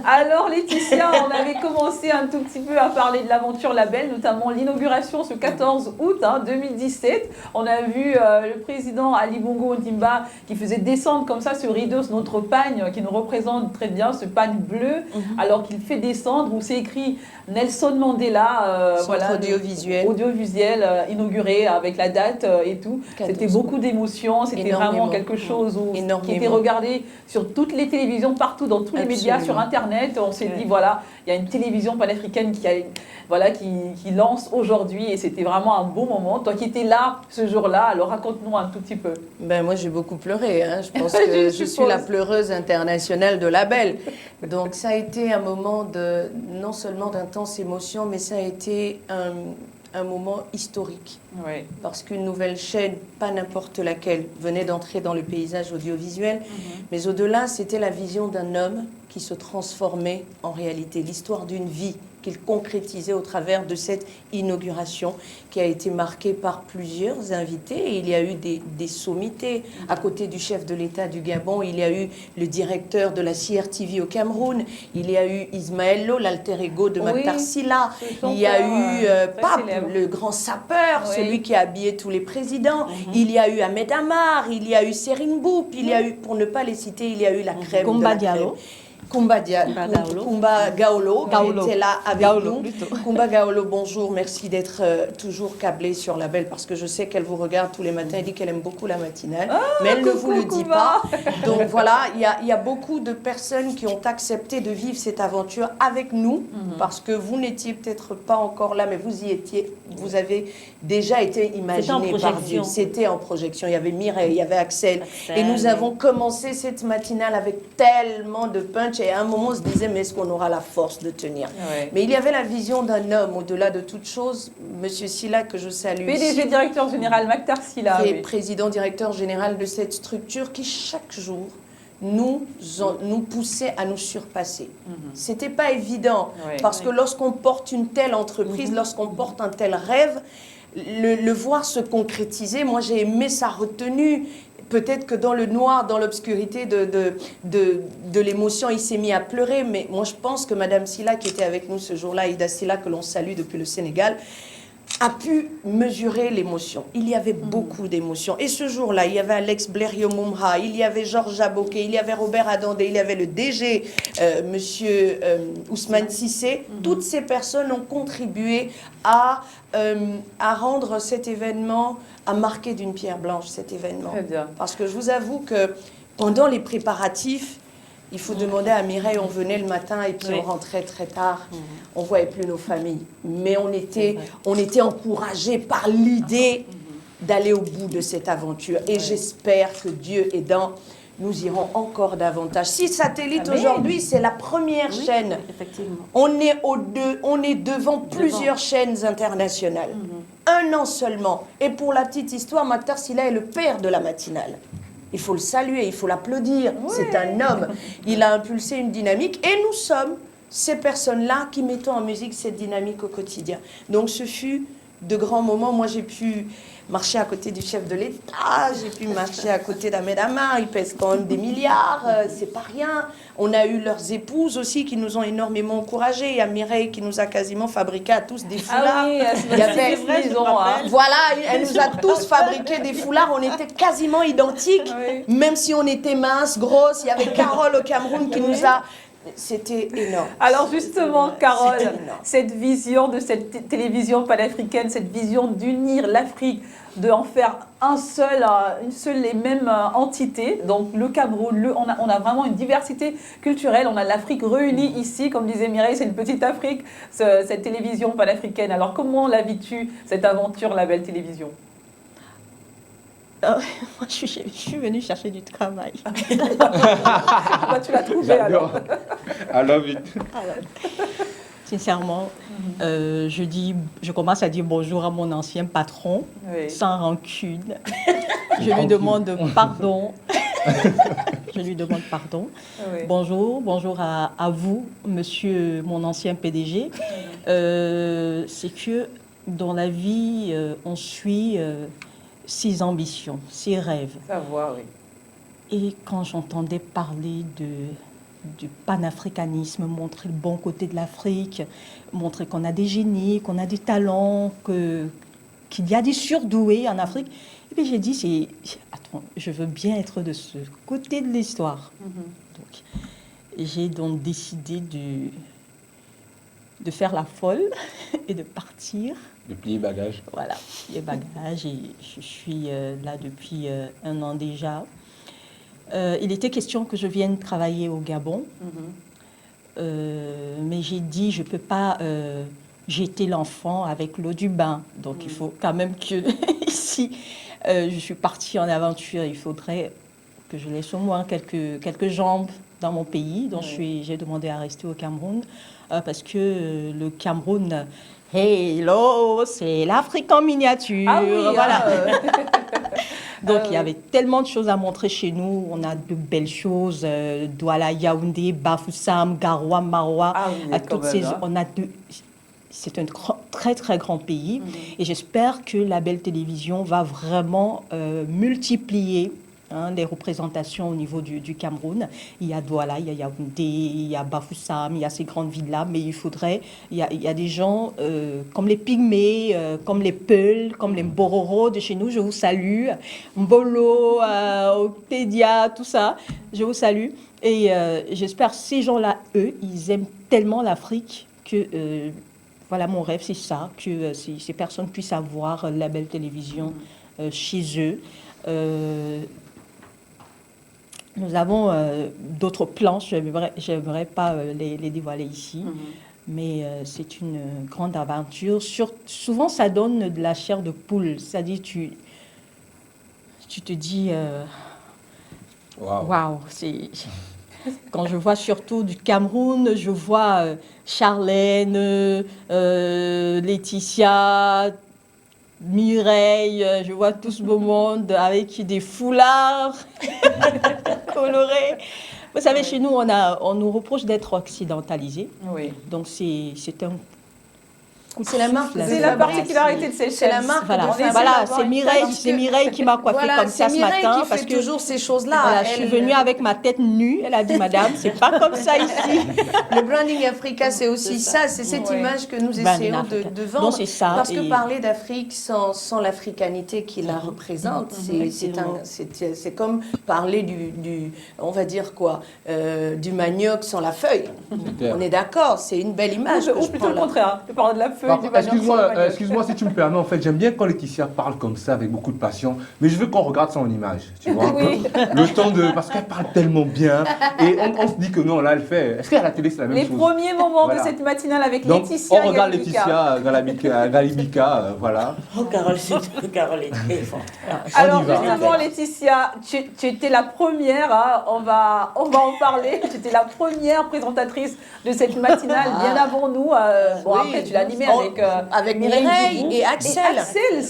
[SPEAKER 1] Alors Laetitia, on avait commencé un tout petit peu à parler de l'aventure Label, notamment l'inauguration ce 14 août 2017. On a vu le président Ali Bongo Ondimba qui faisait descendre comme ça ce rideau, notre pagne qui nous représente très bien, ce pagne bleu, alors qu'il fait descendre où c'est écrit Nelson Mandela,
[SPEAKER 5] Centre
[SPEAKER 1] le-
[SPEAKER 5] audiovisuel.
[SPEAKER 1] audiovisuel inauguré avec la date et tout.
[SPEAKER 5] 14.
[SPEAKER 1] C'était beaucoup d'émotions, c'était
[SPEAKER 5] Énormément.
[SPEAKER 1] vraiment quelque chose qui
[SPEAKER 5] Énormément.
[SPEAKER 1] était regardé sur toutes les télévisions, partout, dans tous les médias,
[SPEAKER 5] Absolument.
[SPEAKER 1] sur Internet. On s'est dit, voilà, il y a une télévision panafricaine qui lance aujourd'hui et c'était vraiment un beau moment. Toi qui étais là ce jour-là, alors raconte-nous un tout petit peu.
[SPEAKER 5] Ben moi j'ai beaucoup pleuré, hein. Je pense
[SPEAKER 1] Je
[SPEAKER 5] que je suis
[SPEAKER 1] suppose.
[SPEAKER 5] la pleureuse internationale de la belle. Donc ça a été un moment de non seulement d'intense émotion, mais ça a été un moment historique.
[SPEAKER 1] Oui.
[SPEAKER 5] Parce qu'une nouvelle chaîne, pas n'importe laquelle, venait d'entrer dans le paysage audiovisuel. Mais au-delà, c'était la vision d'un homme qui se transformait en réalité, l'histoire d'une vie qu'il concrétisait au travers de cette inauguration qui a été marquée par plusieurs invités. Et il y a eu des sommités. À côté du chef de l'État du Gabon, il y a eu le directeur de la CRTV au Cameroun, il y a eu Ismaël Lo, l'alter ego de
[SPEAKER 1] Oui,
[SPEAKER 5] Maktar Silla,
[SPEAKER 1] ce
[SPEAKER 5] il y a
[SPEAKER 1] chanteur,
[SPEAKER 5] eu
[SPEAKER 1] très
[SPEAKER 5] Pape,
[SPEAKER 1] célèbre.
[SPEAKER 5] le grand sapeur,
[SPEAKER 1] Oui.
[SPEAKER 5] celui qui a habillé tous les présidents. Il y a eu Ahmed Amar, il y a eu Serine Boub, il y a eu, pour ne pas les citer, il y a eu la crème de
[SPEAKER 6] Kumba
[SPEAKER 5] la
[SPEAKER 6] Diallo.
[SPEAKER 5] crème. Kumba Gaolo,
[SPEAKER 6] Gaolo.
[SPEAKER 5] qui était là avec
[SPEAKER 6] Gaolo,
[SPEAKER 5] nous.
[SPEAKER 6] plutôt.
[SPEAKER 5] Kumba Gaolo, bonjour, merci d'être toujours câblée sur la belle parce que je sais qu'elle vous regarde tous les matins. Elle dit qu'elle aime beaucoup la matinale, mais elle ne vous le dit
[SPEAKER 1] Kumba.
[SPEAKER 5] pas. Donc voilà, il y a beaucoup de personnes qui ont accepté de vivre cette aventure avec nous parce que vous n'étiez peut-être pas encore là, mais vous y étiez. Vous avez déjà été imaginé par
[SPEAKER 2] projection.
[SPEAKER 5] Dieu. C'était en projection. Il y avait Mireille, il y avait Axel.
[SPEAKER 2] Axel,
[SPEAKER 5] Et nous
[SPEAKER 2] oui.
[SPEAKER 5] avons commencé cette matinale avec tellement de punch. Et à un moment, on se disait, mais est-ce qu'on aura la force de tenir?
[SPEAKER 1] Ouais.
[SPEAKER 5] Mais il y avait la vision d'un homme au-delà de toute chose. Monsieur Silla, que je salue
[SPEAKER 1] PDG,
[SPEAKER 5] ici,
[SPEAKER 1] directeur général Maktar Silla.
[SPEAKER 5] et
[SPEAKER 1] Oui.
[SPEAKER 5] président directeur général de cette structure qui, chaque jour, nous poussait à nous surpasser. C'était pas évident
[SPEAKER 1] Ouais.
[SPEAKER 5] parce que lorsqu'on porte une telle entreprise, lorsqu'on porte un tel rêve, le voir se concrétiser, moi j'ai aimé sa retenue. Peut-être que dans le noir, dans l'obscurité de l'émotion, il s'est mis à pleurer. Mais moi, je pense que Madame Silla, qui était avec nous ce jour-là, Ida Silla, que l'on salue depuis le Sénégal, a pu mesurer l'émotion. Il y avait beaucoup d'émotions. Et ce jour-là, il y avait Alex Blériot-Moumra, il y avait Georges Jaboké, il y avait Robert Adandé, il y avait le DG, Monsieur Ousmane Sissé. Toutes ces personnes ont contribué à rendre cet événement, à marquer d'une pierre blanche cet événement.
[SPEAKER 1] Très bien.
[SPEAKER 5] Parce que je vous avoue que pendant les préparatifs, Il faut demander à Mireille, on venait le matin et puis on rentrait très tard. On ne voyait plus nos familles. Mais on était encouragés par l'idée d'aller au bout de cette aventure. Et j'espère que Dieu aidant, nous irons encore davantage. Si Satellite aujourd'hui, c'est la première chaîne.
[SPEAKER 2] Effectivement.
[SPEAKER 5] On est devant plusieurs chaînes internationales. Un an seulement. Et pour la petite histoire, Mactar Sylla est le père de la matinale. Il faut le saluer, il faut l'applaudir. C'est un homme. Il a impulsé une dynamique. Et nous sommes ces personnes-là qui mettons en musique cette dynamique au quotidien. Donc ce fut de grands moments. Moi, j'ai pu marcher à côté du chef de l'État, j'ai pu marcher à côté d'Ahmed Amar, ils pèsent quand même des milliards, c'est pas rien. On a eu leurs épouses aussi qui nous ont énormément encouragés. Il y a Mireille qui nous a quasiment fabriqué à tous des foulards.
[SPEAKER 1] Ah oui,
[SPEAKER 5] Il y avait,
[SPEAKER 1] vrai, ils ont,
[SPEAKER 5] voilà, elle nous a tous fabriqué des foulards. On était quasiment identiques, même si on était minces, grosses. Il y avait Carole au Cameroun qui nous a... C'était énorme.
[SPEAKER 1] Alors justement, Carole, cette vision de cette télévision panafricaine, cette vision d'unir l'Afrique, d'en faire une seule et même entité, donc le Cameroun, on a vraiment une diversité culturelle, on a l'Afrique réunie ici, comme disait Mireille, c'est une petite Afrique, cette télévision panafricaine. Alors comment la vis-tu, cette aventure, la belle télévision?
[SPEAKER 6] Moi, je suis venue chercher du travail.
[SPEAKER 1] Bah, tu l'as trouvé alors.
[SPEAKER 4] I love it.
[SPEAKER 6] Sincèrement, je commence à dire bonjour à mon ancien patron, sans rancune. Je lui demande pardon. Je lui demande pardon. Bonjour à vous, monsieur mon ancien PDG. C'est que dans la vie, on suit... ses ambitions, ses rêves.
[SPEAKER 1] Savoir, oui.
[SPEAKER 6] Et quand j'entendais parler du panafricanisme, montrer le bon côté de l'Afrique, montrer qu'on a des génies, qu'on a des talents, qu'il y a des surdoués en Afrique, et puis j'ai dit, attends, je veux bien être de ce côté de l'histoire. J'ai donc décidé de faire la folle et de partir.
[SPEAKER 4] De plier bagages.
[SPEAKER 6] Voilà, plier bagages. Et je suis là depuis 1 an déjà. Il était question que je vienne travailler au Gabon. Mais j'ai dit, je ne peux pas jeter l'enfant avec l'eau du bain. Donc il faut quand même que ici, je suis partie en aventure. Il faudrait que je laisse au moins quelques jambes dans mon pays. Donc j'ai demandé à rester au Cameroun parce que le Cameroun... Hello, c'est l'Afrique en miniature.
[SPEAKER 1] Ah oui,
[SPEAKER 6] voilà. Donc, il y avait tellement de choses à montrer chez nous. On a de belles choses. Douala, Yaoundé, Bafoussam, Garoua, Maroua.
[SPEAKER 1] Ah oui,
[SPEAKER 6] toutes ces... C'est un très, très grand pays. Et j'espère que la belle télévision va vraiment multiplier les représentations au niveau du Cameroun. Il y a Douala, il y a Yaoundé, il y a Bafoussam, il y a ces grandes villes-là, mais il y a des gens comme les Pygmées, comme les Peuls, comme les Mbororo de chez nous, je vous salue, Mbolo, Octédia, tout ça, je vous salue. Et j'espère que ces gens-là, eux, ils aiment tellement l'Afrique que... voilà, mon rêve, c'est ça, que ces personnes puissent avoir la belle télévision chez eux. Nous avons d'autres plans, je n'aimerais pas les dévoiler ici, mais c'est une grande aventure. Souvent, ça donne de la chair de poule, c'est-à-dire tu te dis, waouh, c'est... Quand je vois surtout du Cameroun, je vois Charlène, Laetitia, Mireille, je vois tout ce beau monde avec des foulards colorés. Vous savez, chez nous, on nous reproche d'être occidentalisés.
[SPEAKER 1] Oui.
[SPEAKER 6] Donc, c'est un...
[SPEAKER 5] C'est la marque.
[SPEAKER 1] C'est la particularité de ces chaînes.
[SPEAKER 5] C'est la marque.
[SPEAKER 6] Voilà, c'est Mireille qui m'a coiffée comme ça ce matin.
[SPEAKER 5] Parce que toujours ces choses-là.
[SPEAKER 6] Voilà, je suis venue avec ma tête nue. Elle a dit, madame, c'est pas comme ça ici.
[SPEAKER 5] Le branding Africa, c'est aussi ça. C'est cette image que nous essayons de vendre.
[SPEAKER 6] Non, c'est ça.
[SPEAKER 5] Parce que parler d'Afrique sans l'africanité qui la représente, c'est comme parler on va dire quoi, du manioc sans la feuille. On est d'accord, c'est une belle image.
[SPEAKER 1] Ou plutôt le contraire, de parler de la feuille
[SPEAKER 4] Par
[SPEAKER 1] tu
[SPEAKER 4] contre,
[SPEAKER 1] vas nous
[SPEAKER 4] excuse-moi,
[SPEAKER 1] recevoir, Manioc.
[SPEAKER 4] excuse-moi si tu me permets, en fait, j'aime bien quand Laetitia parle comme ça, avec beaucoup de passion, mais je veux qu'on regarde ça en image, tu vois.
[SPEAKER 1] Oui.
[SPEAKER 4] Le temps de... Parce qu'elle parle tellement bien, et on se dit que non, là, elle fait... Est-ce qu'à la télé, c'est la même
[SPEAKER 1] Les
[SPEAKER 4] chose?
[SPEAKER 1] premiers moments
[SPEAKER 4] Voilà.
[SPEAKER 1] de cette matinale avec
[SPEAKER 4] Donc,
[SPEAKER 1] Laetitia
[SPEAKER 4] on regarde
[SPEAKER 1] Gallica.
[SPEAKER 4] Laetitia Gallica, voilà.
[SPEAKER 3] Oh, Carole, Carole est très forte.
[SPEAKER 1] Alors
[SPEAKER 4] y va.
[SPEAKER 1] justement, Laetitia, tu étais la première, hein, on va en parler, tu étais la première présentatrice de cette matinale, bien avant nous. Bon,
[SPEAKER 5] Oui.
[SPEAKER 1] après, tu l'as animée
[SPEAKER 5] avec
[SPEAKER 1] Mireille
[SPEAKER 5] Mireille
[SPEAKER 1] Dubou.
[SPEAKER 5] et Axel.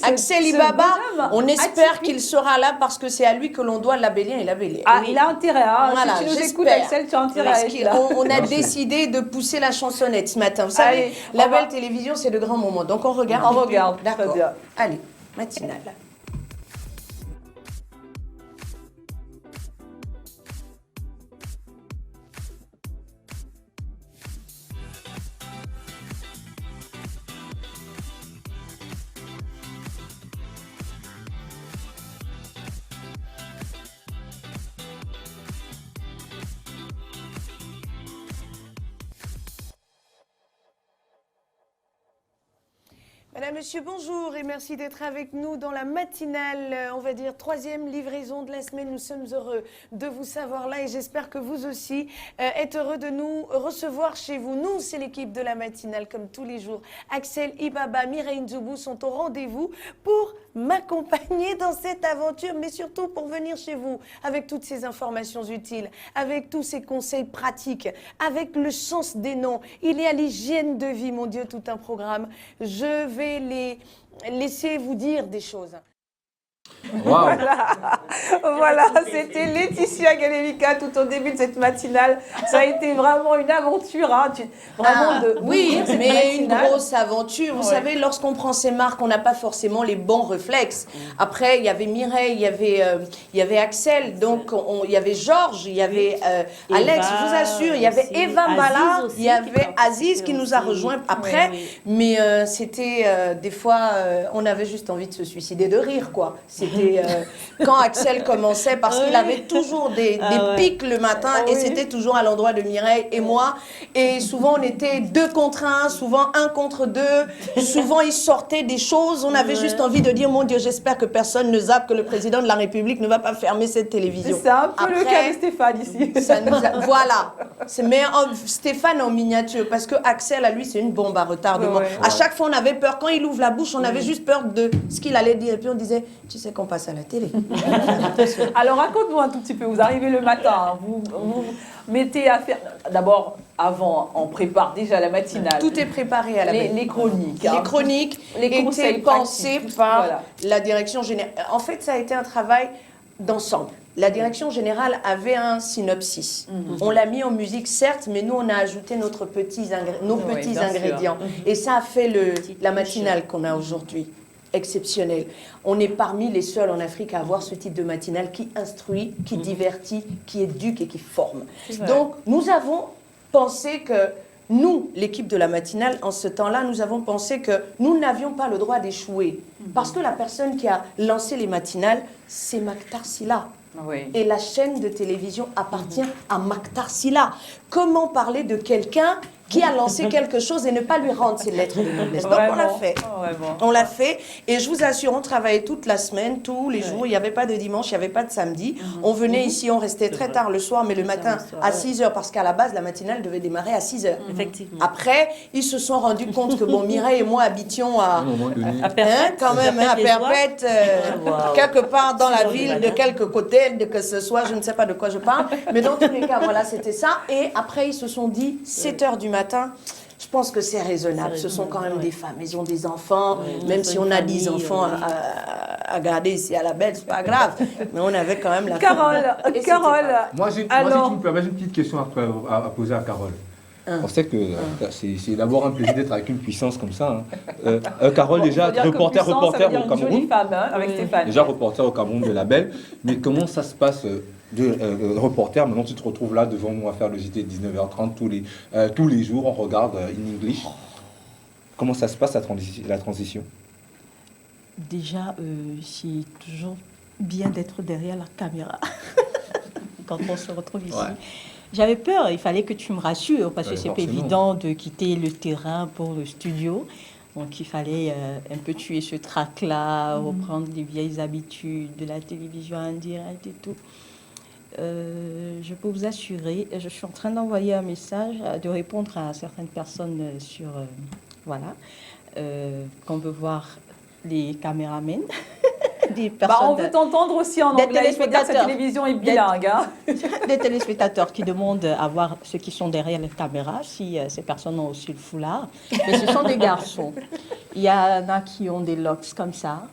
[SPEAKER 1] Axel, ce
[SPEAKER 5] Ibaba,
[SPEAKER 1] bonhomme
[SPEAKER 5] on espère
[SPEAKER 1] atypique.
[SPEAKER 5] qu'il sera là parce que c'est à lui que l'on doit l'abélien et l'abélien.
[SPEAKER 1] Ah, il a intérêt, hein.
[SPEAKER 5] Voilà,
[SPEAKER 1] Si tu nous
[SPEAKER 5] j'espère.
[SPEAKER 1] écoutes, Axel, tu as intérêt
[SPEAKER 5] Parce
[SPEAKER 1] à être là.
[SPEAKER 5] qu'on a
[SPEAKER 4] Merci.
[SPEAKER 5] décidé de pousser la chansonnette ce matin. Vous savez,
[SPEAKER 1] Allez,
[SPEAKER 5] la
[SPEAKER 1] on va-
[SPEAKER 5] belle télévision, c'est de grands moments. Donc on regarde.
[SPEAKER 1] On regarde, très
[SPEAKER 5] D'accord.
[SPEAKER 1] bien.
[SPEAKER 5] Allez, matinale. Madame, Monsieur, bonjour et merci d'être avec nous dans la matinale, on va dire troisième livraison de la semaine. Nous sommes heureux de vous savoir là et j'espère que vous aussi êtes heureux de nous recevoir chez vous. Nous, c'est l'équipe de la matinale comme tous les jours. Axel Ibaba, Mireille Dubou sont au rendez-vous pour m'accompagner dans cette aventure, mais surtout pour venir chez vous avec toutes ces informations utiles, avec tous ces conseils pratiques, avec le sens des noms. Il y a l'hygiène de vie, mon Dieu, tout un programme. Je vais les laisser vous dire des choses.
[SPEAKER 4] Waouh.
[SPEAKER 1] Voilà, c'était Laetitia Gallica tout au début de cette matinale. Ça a été vraiment une aventure, hein, vraiment
[SPEAKER 5] oui,
[SPEAKER 1] d'ouvrir cette
[SPEAKER 5] mais une
[SPEAKER 1] matinale.
[SPEAKER 5] grosse aventure. Vous
[SPEAKER 1] Ouais.
[SPEAKER 5] savez, lorsqu'on prend ses marques, on n'a pas forcément les bons réflexes. Après, il y avait Mireille, il y avait Axel, donc il y avait Georges, il y avait Alex, je vous assure, il y avait
[SPEAKER 2] aussi,
[SPEAKER 5] Eva
[SPEAKER 2] Aziz
[SPEAKER 5] Mala,
[SPEAKER 2] aussi
[SPEAKER 5] il y avait
[SPEAKER 2] qui
[SPEAKER 5] Aziz qui nous a
[SPEAKER 2] aussi.
[SPEAKER 5] rejoints après.
[SPEAKER 2] Oui, oui.
[SPEAKER 5] Mais c'était des fois, on avait juste envie de se suicider de rire, quoi. C'était quand Axel commençait, parce qu'il
[SPEAKER 2] Oui.
[SPEAKER 5] avait toujours des
[SPEAKER 2] ouais.
[SPEAKER 5] pics le matin,
[SPEAKER 1] Ah
[SPEAKER 5] et
[SPEAKER 1] oui.
[SPEAKER 5] c'était toujours à l'endroit de Mireille et moi. Et souvent, on était 2 contre 1, souvent 1 contre 2. Souvent, il sortait des choses. On avait juste envie de dire, mon Dieu, j'espère que personne ne zappe, que le président de la République ne va pas fermer cette télévision.
[SPEAKER 1] C'est un peu le
[SPEAKER 5] Après,
[SPEAKER 1] cas de Stéphane ici.
[SPEAKER 5] ça nous a- Voilà. Mais Stéphane en miniature, parce que Axel, à lui, c'est une bombe à retardement.
[SPEAKER 1] Ouais.
[SPEAKER 5] À chaque fois, on avait peur. Quand il ouvre la bouche, on avait juste peur de ce qu'il allait dire. Et puis on disait, tu sais qu'on passe à la télé.
[SPEAKER 1] Alors raconte-nous un tout petit peu, vous arrivez le matin, hein, vous mettez à faire, d'abord avant, on prépare déjà la matinale.
[SPEAKER 5] Tout est préparé à la belle.
[SPEAKER 1] les chroniques. hein.
[SPEAKER 5] Les chroniques
[SPEAKER 1] Les conseils
[SPEAKER 5] étaient pensées
[SPEAKER 1] pratiques,
[SPEAKER 5] par
[SPEAKER 1] voilà.
[SPEAKER 5] la direction générale. En fait, ça a été un travail d'ensemble. La direction générale avait un synopsis. On l'a mis en musique, certes, mais nous, on a ajouté nos petits
[SPEAKER 1] Oui, bien sûr.
[SPEAKER 5] ingrédients. Et ça a fait la matinale qu'on a aujourd'hui. Exceptionnelle. On est parmi les seuls en Afrique à avoir ce type de matinale qui instruit, qui divertit, qui éduque et qui forme.
[SPEAKER 1] vrai.
[SPEAKER 5] Donc, nous avons pensé que nous, l'équipe de la matinale, en ce temps-là, nous avons pensé que nous n'avions pas le droit d'échouer. Parce que la personne qui a lancé les matinales, c'est Maktar Sylla.
[SPEAKER 1] Oui.
[SPEAKER 5] Et la chaîne de télévision appartient à Maktar Sylla. Comment parler de quelqu'un qui a lancé quelque chose et ne pas lui rendre ses lettres de noblesse? Donc on l'a
[SPEAKER 1] Vraiment,
[SPEAKER 5] fait.
[SPEAKER 1] vraiment.
[SPEAKER 5] On l'a fait et je vous assure, on travaillait toute la semaine, tous les jours. Il n'y avait pas de dimanche, il n'y avait pas de samedi. On venait ici, on restait très tard le soir, mais le matin à 6 h, parce qu'à la base, la matinale devait démarrer à 6 h.
[SPEAKER 2] Effectivement.
[SPEAKER 5] Après, ils se sont rendus compte que, bon, Mireille et moi habitions
[SPEAKER 4] À
[SPEAKER 5] à...
[SPEAKER 4] un moment donné.
[SPEAKER 2] À Perpète.
[SPEAKER 5] Hein, quand même, hein, à
[SPEAKER 2] Perpète.
[SPEAKER 5] Perpète,
[SPEAKER 3] Wow.
[SPEAKER 5] quelque part dans la
[SPEAKER 2] 6 heures du
[SPEAKER 5] ville, de
[SPEAKER 2] matin.
[SPEAKER 5] quelque côté, de que ce soit, je ne sais pas de quoi je parle, mais dans tous les cas, voilà, c'était ça. Et après, ils se sont dit, 7 h du matin, je pense que c'est raisonnable. Ce sont quand même des femmes, ils ont des enfants, même si on a 10 enfants à garder ici à la Belle, c'est pas grave, mais on avait quand même la
[SPEAKER 1] Carole,
[SPEAKER 5] Et c'était
[SPEAKER 1] Carole,
[SPEAKER 4] Moi, si
[SPEAKER 1] alors,
[SPEAKER 4] tu me permets, j'ai une petite question à poser à Carole. On sait que c'est d'abord un plaisir d'être avec une puissance comme ça. Hein. Carole,
[SPEAKER 1] bon,
[SPEAKER 4] déjà,
[SPEAKER 1] faut dire que
[SPEAKER 4] reporter
[SPEAKER 1] puissance, ça veut dire
[SPEAKER 4] au
[SPEAKER 1] une jolie
[SPEAKER 4] Cameroun.
[SPEAKER 1] femme, hein, avec Stéphane.
[SPEAKER 4] Déjà reporter au Cameroun de la Belle. Mais comment ça se passe reporter, maintenant tu te retrouves là devant nous à faire le JT de 19h30 tous les jours, on regarde in English. Comment ça se passe la transition?
[SPEAKER 6] Déjà, c'est toujours bien d'être derrière la caméra quand on se retrouve ici.
[SPEAKER 4] Ouais.
[SPEAKER 6] J'avais peur, il fallait que tu me rassures parce que
[SPEAKER 4] Ouais,
[SPEAKER 6] c'est pas
[SPEAKER 4] forcément.
[SPEAKER 6] évident de quitter le terrain pour le studio. Donc, il fallait un peu tuer ce trac-là, reprendre les vieilles habitudes de la télévision en direct et tout. Je peux vous assurer, je suis en train d'envoyer un message, de répondre à certaines personnes sur, voilà, qu'on veut voir les caméramens. Des personnes
[SPEAKER 1] on veut t'entendre aussi en anglais. Il faut dire que cette télévision est bilingue.
[SPEAKER 6] Des téléspectateurs qui demandent à voir ceux qui sont derrière les caméras, si ces personnes ont aussi le foulard. Mais ce sont des garçons. Il y en a qui ont des locks comme ça.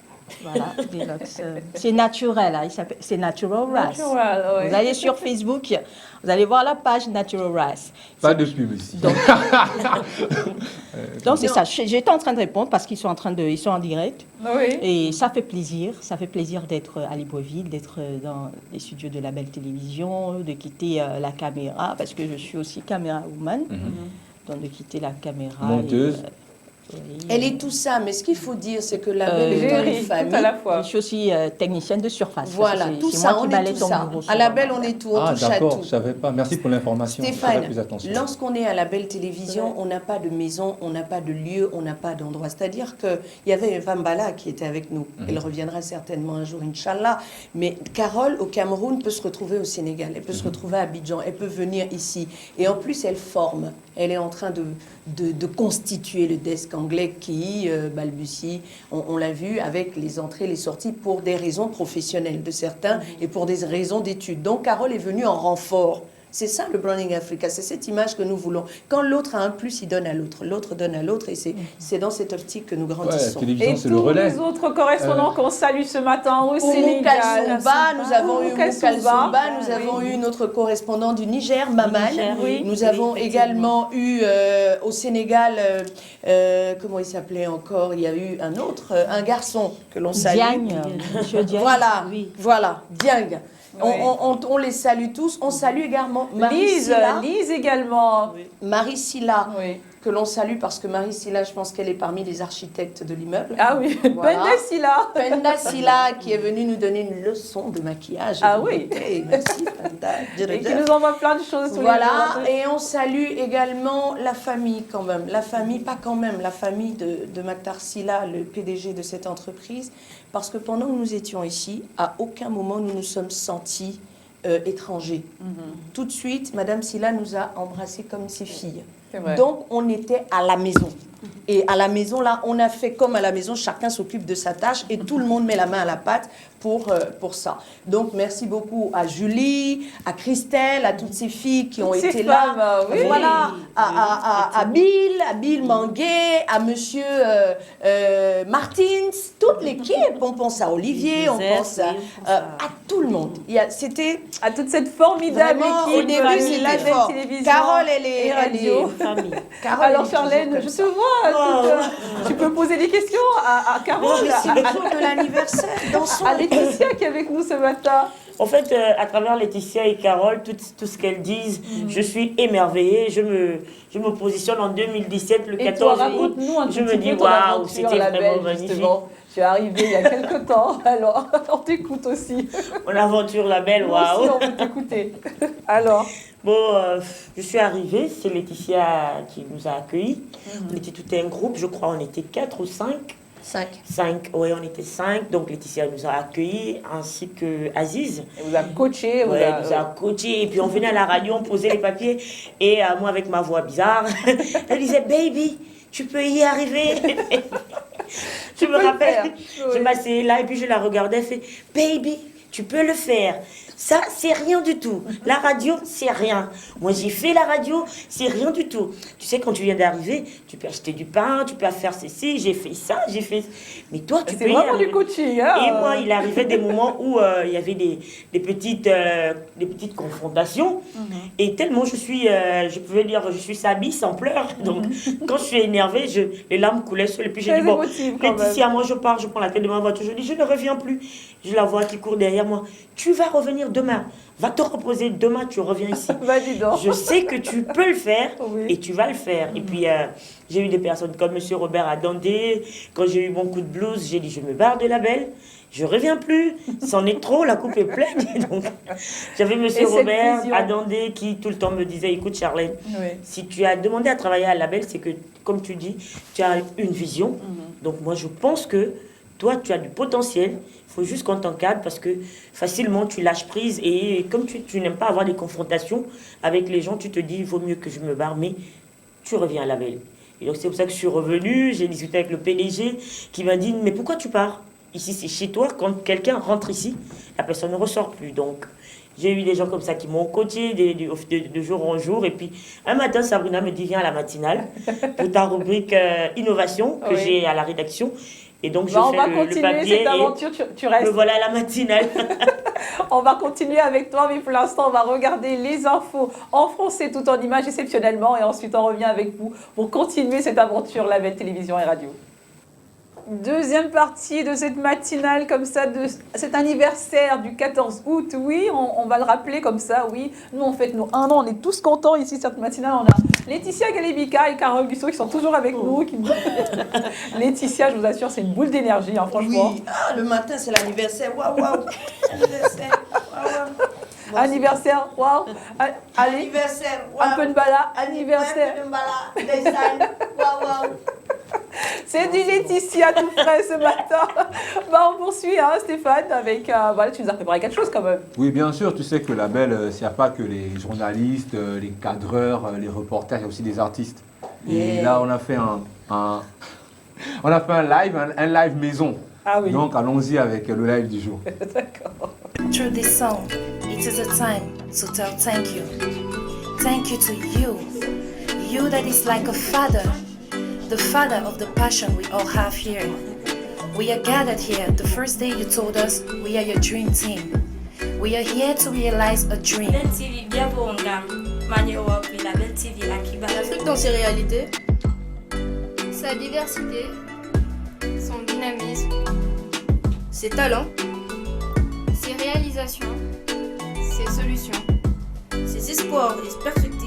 [SPEAKER 6] Voilà, des locks. C'est naturel, hein, c'est Natural Race.
[SPEAKER 1] Oui.
[SPEAKER 6] Vous allez sur Facebook, vous allez voir la page Natural Race.
[SPEAKER 4] Pas de pub ici.
[SPEAKER 6] Donc c'est ça. J'étais en train de répondre parce qu'ils sont ils sont en direct.
[SPEAKER 1] Oui.
[SPEAKER 6] Et ça fait plaisir d'être à Libreville, d'être dans les studios de la Belle Télévision, de quitter la caméra, parce que je suis aussi caméra woman, donc de quitter la caméra.
[SPEAKER 4] Monteuse.
[SPEAKER 5] Elle est tout ça, mais ce qu'il faut dire, c'est que la Belle est dans une famille.
[SPEAKER 1] Tout à la fois.
[SPEAKER 6] Je suis aussi technicienne de surface.
[SPEAKER 5] Voilà, tout ça, on est tout ça. À la Belle, on est tout, on touche à
[SPEAKER 4] d'accord,
[SPEAKER 5] tout.
[SPEAKER 4] je savais pas. Merci pour l'information.
[SPEAKER 5] Stéphane,
[SPEAKER 4] plus attention.
[SPEAKER 5] lorsqu'on est à la Belle Télévision, on n'a pas de maison, on n'a pas de lieu, on n'a pas d'endroit. C'est-à-dire qu'il y avait Vambala qui était avec nous. Elle reviendra certainement un jour, Inch'Allah. Mais Carole, au Cameroun, peut se retrouver au Sénégal. Elle peut se retrouver à Abidjan. Elle peut venir ici. Et en plus, elle forme. Elle est en train de constituer le desk anglais qui balbutie. On l'a vu avec les entrées, les sorties pour des raisons professionnelles de certains et pour des raisons d'études. Donc Carole est venue en renfort. C'est ça le Branding Africa, c'est cette image que nous voulons. Quand l'autre a un plus, il donne à l'autre. L'autre donne à l'autre et c'est dans cette optique que nous grandissons.
[SPEAKER 1] Et tous les autres correspondants qu'on salue ce matin au Sénégal.
[SPEAKER 5] Nous avons eu Moukalsoumba, nous avons eu notre correspondant du Niger, Maman. Nous avons également eu au Sénégal, comment il s'appelait encore? Il y a eu un garçon que l'on salue.
[SPEAKER 6] Diagne.
[SPEAKER 5] Voilà, Diagne. Oui. On les salue tous. On salue également
[SPEAKER 1] Lise également.
[SPEAKER 5] Oui. Marie-Silla, que l'on salue parce que Marie-Silla, je pense qu'elle est parmi les architectes de l'immeuble.
[SPEAKER 1] Ah oui, voilà.
[SPEAKER 5] Penda Silla qui est venue nous donner une leçon de maquillage.
[SPEAKER 1] Ah oui.
[SPEAKER 5] Merci Penda.
[SPEAKER 1] Et qui nous envoie plein de choses.
[SPEAKER 5] Voilà, et on salue également la famille quand même. La famille de Maktar Silla, le PDG de cette entreprise. Parce que pendant que nous étions ici, à aucun moment nous nous sommes sentis étrangers. Tout de suite, Madame Silla nous a embrassés comme ses filles. Donc, on était à la maison. Et à la maison, là, on a fait comme à la maison, chacun s'occupe de sa tâche et tout le monde met la main à la pâte pour ça. Donc, merci beaucoup à Julie, à Christelle, à toutes ces filles qui ont été là. Voilà, à Bill Manguet, à Monsieur Martins, toute l'équipe. On pense à Olivier, on pense à tout le monde. C'était
[SPEAKER 1] à toute cette formidable équipe.
[SPEAKER 5] Au début, c'était fort. Carole, elle est
[SPEAKER 1] famille. Alors, Charlène, je te vois. Tu peux poser des questions à Carole.
[SPEAKER 5] C'est le jour de l'anniversaire.
[SPEAKER 1] À Laetitia qui est avec nous ce matin.
[SPEAKER 3] En fait, à travers Laetitia et Carole, tout ce qu'elles disent, je suis émerveillée. Je me positionne en 2017, le 14
[SPEAKER 1] août. Je me dis, waouh, c'était vraiment magnifique. Tu es arrivée il y a quelque temps, alors on t'écoute aussi.
[SPEAKER 3] Mon aventure, la belle, waouh.
[SPEAKER 1] Nous aussi, on veut t'écouter. Alors
[SPEAKER 3] je suis arrivée, c'est Laetitia qui nous a accueillis. On était tout un groupe, je crois, on était 4 ou 5. 5, oui, on était 5. Donc Laetitia nous a accueillis, ainsi que Aziz.
[SPEAKER 1] Elle vous a coaché.
[SPEAKER 3] Oui, elle nous a coaché. Et puis on venait à la radio, on posait les papiers. Et moi, avec ma voix bizarre, elle disait, baby, tu peux y arriver. Je me rappelle, je m'asseyais là et puis je la regardais, elle fait, baby, tu peux le faire. Ça, c'est rien du tout. La radio, c'est rien. Moi, j'ai fait la radio, c'est rien du tout. Tu sais, quand tu viens d'arriver, tu peux acheter du pain, tu peux faire ceci, j'ai fait ça, j'ai fait... Mais toi, tu peux y
[SPEAKER 1] arriver. C'est vraiment du coaching. Hein.
[SPEAKER 3] Et moi, il arrivait des moments où il y avait des petites confrontations. Et tellement je pouvais dire, je suis Sabi sans pleurs. Donc, quand je suis énervée, les larmes coulaient sur les puis j'ai dit, bon, Laetitia, moi, je pars, je prends la tête de ma voiture, je dis, je ne reviens plus. Je la vois qui court derrière à moi, tu vas revenir demain, va te reposer, demain tu reviens ici.
[SPEAKER 1] Bah, dis donc.
[SPEAKER 3] Je sais que tu peux le faire
[SPEAKER 1] Oui.
[SPEAKER 3] et tu vas le faire. Et puis, j'ai eu des personnes comme M. Robert Adandé. Quand j'ai eu mon coup de blues, j'ai dit, je me barre de label. Je reviens plus. C'en est trop, la coupe est pleine. Et donc, j'avais M.
[SPEAKER 1] cette
[SPEAKER 3] Robert
[SPEAKER 1] vision.
[SPEAKER 3] Adandé qui tout le temps me disait, écoute Charlène,
[SPEAKER 1] Oui.
[SPEAKER 3] si tu as demandé à travailler à label, c'est que, comme tu dis, tu as une vision. Donc moi, je pense que toi, tu as du potentiel. Il faut juste qu'on t'encadre parce que facilement, tu lâches prise. Et comme tu n'aimes pas avoir des confrontations avec les gens, tu te dis, il vaut mieux que je me barre, mais tu reviens à label. Et donc, c'est pour ça que je suis revenue. J'ai discuté avec le PDG qui m'a dit, mais pourquoi tu pars? Ici, c'est chez toi. Quand quelqu'un rentre ici, la personne ne ressort plus. Donc, j'ai eu des gens comme ça qui m'ont coaché de jour en jour. Et puis, un matin, Sabrina me dit, viens à la matinale pour ta rubrique innovation que
[SPEAKER 1] Oui.
[SPEAKER 3] j'ai à la rédaction. Et donc, je
[SPEAKER 1] Bah, on
[SPEAKER 3] fais
[SPEAKER 1] va
[SPEAKER 3] le
[SPEAKER 1] continuer
[SPEAKER 3] papier
[SPEAKER 1] cette aventure, tu
[SPEAKER 3] et
[SPEAKER 1] restes.
[SPEAKER 3] me voilà à la matinale.
[SPEAKER 1] On va continuer avec toi, mais pour l'instant, on va regarder les infos en français tout en images exceptionnellement. Et ensuite, on revient avec vous pour continuer cette aventure Label Télévision et Radio. Deuxième partie de cette matinale comme ça, de cet anniversaire du 14 août. Oui, on va le rappeler comme ça, oui. Nous, on fête nos 1 an, on est tous contents ici, cette matinale. On a Laetitia Galébika et Carole Gusso qui sont toujours avec nous. Laetitia, je vous assure, c'est une boule d'énergie, hein, franchement.
[SPEAKER 5] Oui, le matin c'est l'anniversaire, waouh, waouh, anniversaire, waouh, waouh. Bon,
[SPEAKER 1] Anniversaire, waouh. Allez,
[SPEAKER 5] anniversaire,
[SPEAKER 1] un peu de bala, anniversaire.
[SPEAKER 5] Un peu de bala, des salles, waouh, waouh.
[SPEAKER 1] C'est du Laetitia tout frais ce matin. Bah, on poursuit, hein, Stéphane, avec... voilà, tu nous as préparé quelque chose quand même.
[SPEAKER 4] Oui, bien sûr, tu sais que label, il n'y a pas que les journalistes, les cadreurs, les reporters, il y a aussi des artistes. Et là, on a fait on a fait un live maison.
[SPEAKER 1] Ah oui.
[SPEAKER 4] Donc, allons-y avec le live du jour.
[SPEAKER 1] D'accord.
[SPEAKER 7] Through this song, it is a time to tell thank you. Thank you to you. You that is like a father, the father of the passion we all have here. We are gathered here the first day you told us we are your dream team. We are here to realize a dream.
[SPEAKER 8] Label TV, bien pour un gamme. Mani Europe, Label TV, Akiba.
[SPEAKER 9] L'Afrique dans ses réalités, sa diversité, son dynamisme, ses talents, ses réalisations, ses solutions, ses espoirs et ses perspectives.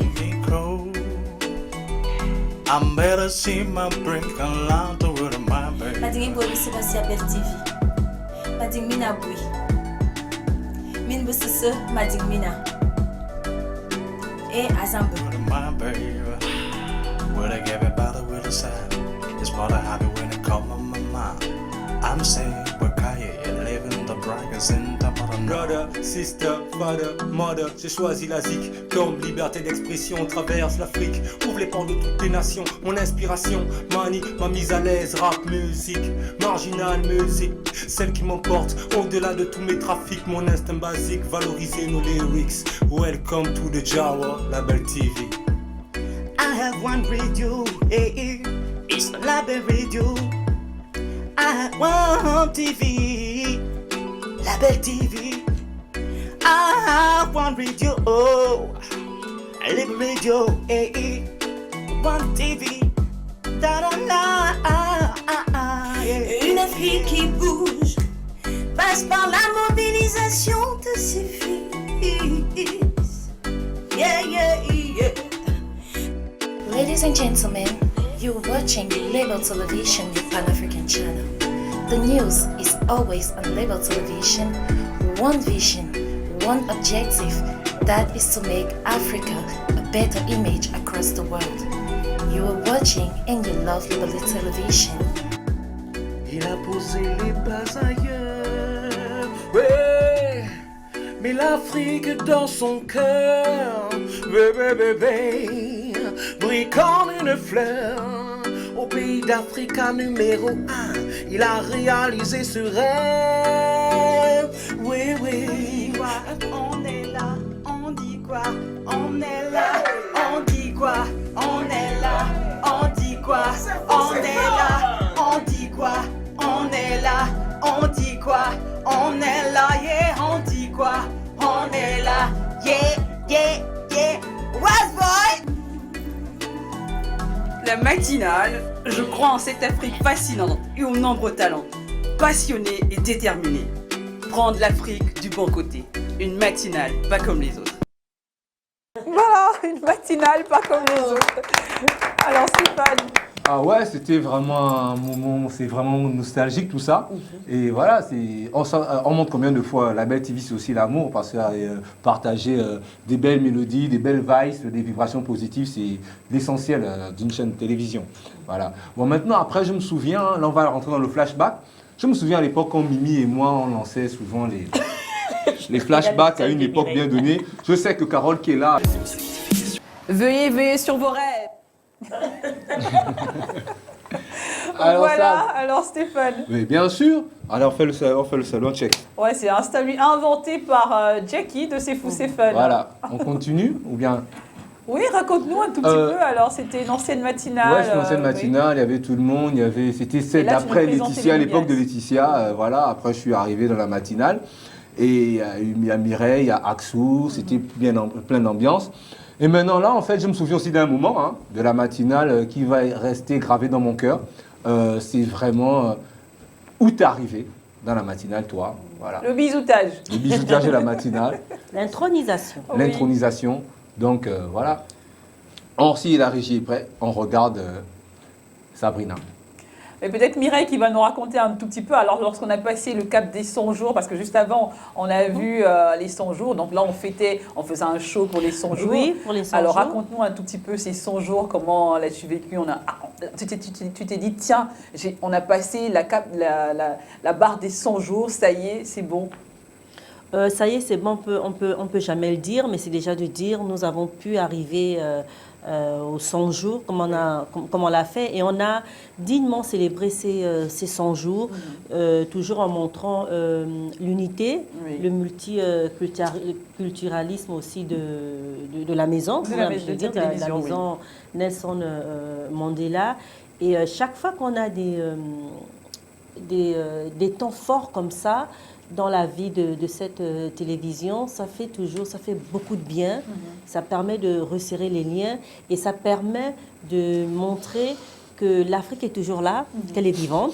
[SPEAKER 10] I'm better see my brain can land to with my baby.
[SPEAKER 8] Mading Boy, c'est pas si Label TV. Mading Mina Boui. Min Bossisse, Mading Mina. Et Azambe.
[SPEAKER 10] With my baby, would I give it better with a sad? It's more than happy when it come on my mind. I'm saying, we're and living the brightest in the modern.
[SPEAKER 11] Brother, sister, father, mother, j'ai choisi la zik comme liberté d'expression traverse l'Afrique, ouvre les portes de toutes les nations. Mon inspiration, manie, ma mise à l'aise, rap musique, marginal musique, celle qui m'emporte au-delà de tous mes trafics. Mon instinct basique, valoriser nos lyrics. Welcome to the Jawa, Label TV.
[SPEAKER 10] I have one radio, it's Label Radio. I have one TV, Label TV. I have one radio, Label Radio, one TV. Da da da, yeah.
[SPEAKER 7] Une Afrique qui bouge passe par la mobilisation de ses fils. Yeah, yeah, yeah. Ladies and gentlemen, you're watching Label Television, the Pan-African channel. The news is always on Label Television. One vision, one objective, that is to make Africa a better image across the world. You are watching and you love Label Television.
[SPEAKER 10] Il a posé les bases ailleurs, ouais, mais l'Afrique dans son cœur, bébé, bébé, brille comme une fleur. Au pays d'Afrique numéro 1, il a réalisé ce rêve, oui, oui.
[SPEAKER 12] On est là, on dit quoi? On est là, on dit quoi? On est là, on dit quoi? On est là, on dit quoi? On est là, on dit quoi? On est là, yeah, on dit quoi? On est là, yeah, yeah, yeah. West boy!
[SPEAKER 13] La matinale, je crois en cette Afrique fascinante et aux nombreux talents, passionnés et déterminés. Prendre l'Afrique du bon côté. Une matinale, pas comme les autres.
[SPEAKER 1] Voilà, une matinale pas comme les autres. Alors Stéphane.
[SPEAKER 4] Ah ouais, c'était vraiment un moment, c'est vraiment nostalgique tout ça. Et voilà, on montre combien de fois la Belle TV, c'est aussi l'amour, parce que partager des belles mélodies, des belles vibes, des vibrations positives, c'est l'essentiel d'une chaîne de télévision. Voilà. Bon, maintenant, après, je me souviens, là on va rentrer dans le flashback. Je me souviens à l'époque quand Mimi et moi, on lançait souvent les flashbacks à une époque bien donnée. Je sais que Carole qui est là.
[SPEAKER 1] Veuillez sur vos rêves.
[SPEAKER 4] Alors,
[SPEAKER 1] voilà, alors Stéphane.
[SPEAKER 4] Oui, bien sûr. Alors on fait le salon check.
[SPEAKER 1] Ouais, c'est un statut inventé par Jackie de C'est Fou, C'est Fun.
[SPEAKER 4] Voilà, on continue ou bien?
[SPEAKER 1] Oui, raconte-nous un tout petit peu. Alors, c'était une ancienne matinale.
[SPEAKER 4] Ouais, c'était une ancienne matinale, il y avait tout le monde, c'était celle d'après Laetitia, à l'époque de Laetitia. Voilà, après je suis arrivé dans la matinale. Et il y a Mireille, il y a Axou, c'était plein d'ambiance. Et maintenant là, en fait, je me souviens aussi d'un moment de la matinale qui va rester gravé dans mon cœur. C'est vraiment où t'es arrivé dans la matinale, toi. Voilà.
[SPEAKER 1] Le bisoutage.
[SPEAKER 4] Le bisoutage de la matinale.
[SPEAKER 2] L'intronisation.
[SPEAKER 4] L'intronisation. Donc voilà. Or, si la régie est prête, on regarde Sabrina.
[SPEAKER 1] Et peut-être Mireille qui va nous raconter un tout petit peu, alors lorsqu'on a passé le cap des 100 jours, parce que juste avant, on a vu les 100 jours, donc là on faisait un show pour les 100 jours.
[SPEAKER 2] Oui, pour les 100
[SPEAKER 1] alors
[SPEAKER 2] jours.
[SPEAKER 1] raconte-nous un tout petit peu ces 100 jours, comment l'as-tu vécu? Tu t'es dit, tiens, on a passé la barre des 100 jours, ça y est, c'est bon.
[SPEAKER 2] Ça y est, c'est bon, on peut jamais le dire, mais c'est déjà de dire, nous avons pu arriver aux 100 jours, comme on l'a fait, et on a dignement célébré ces 100 jours, toujours en montrant l'unité, le multiculturalisme aussi de la maison, de la maison Nelson Mandela. Et chaque fois qu'on a des temps forts comme ça, dans la vie de cette télévision, ça fait beaucoup de bien. Ça permet de resserrer les liens et ça permet de montrer que l'Afrique est toujours là, qu'elle est vivante,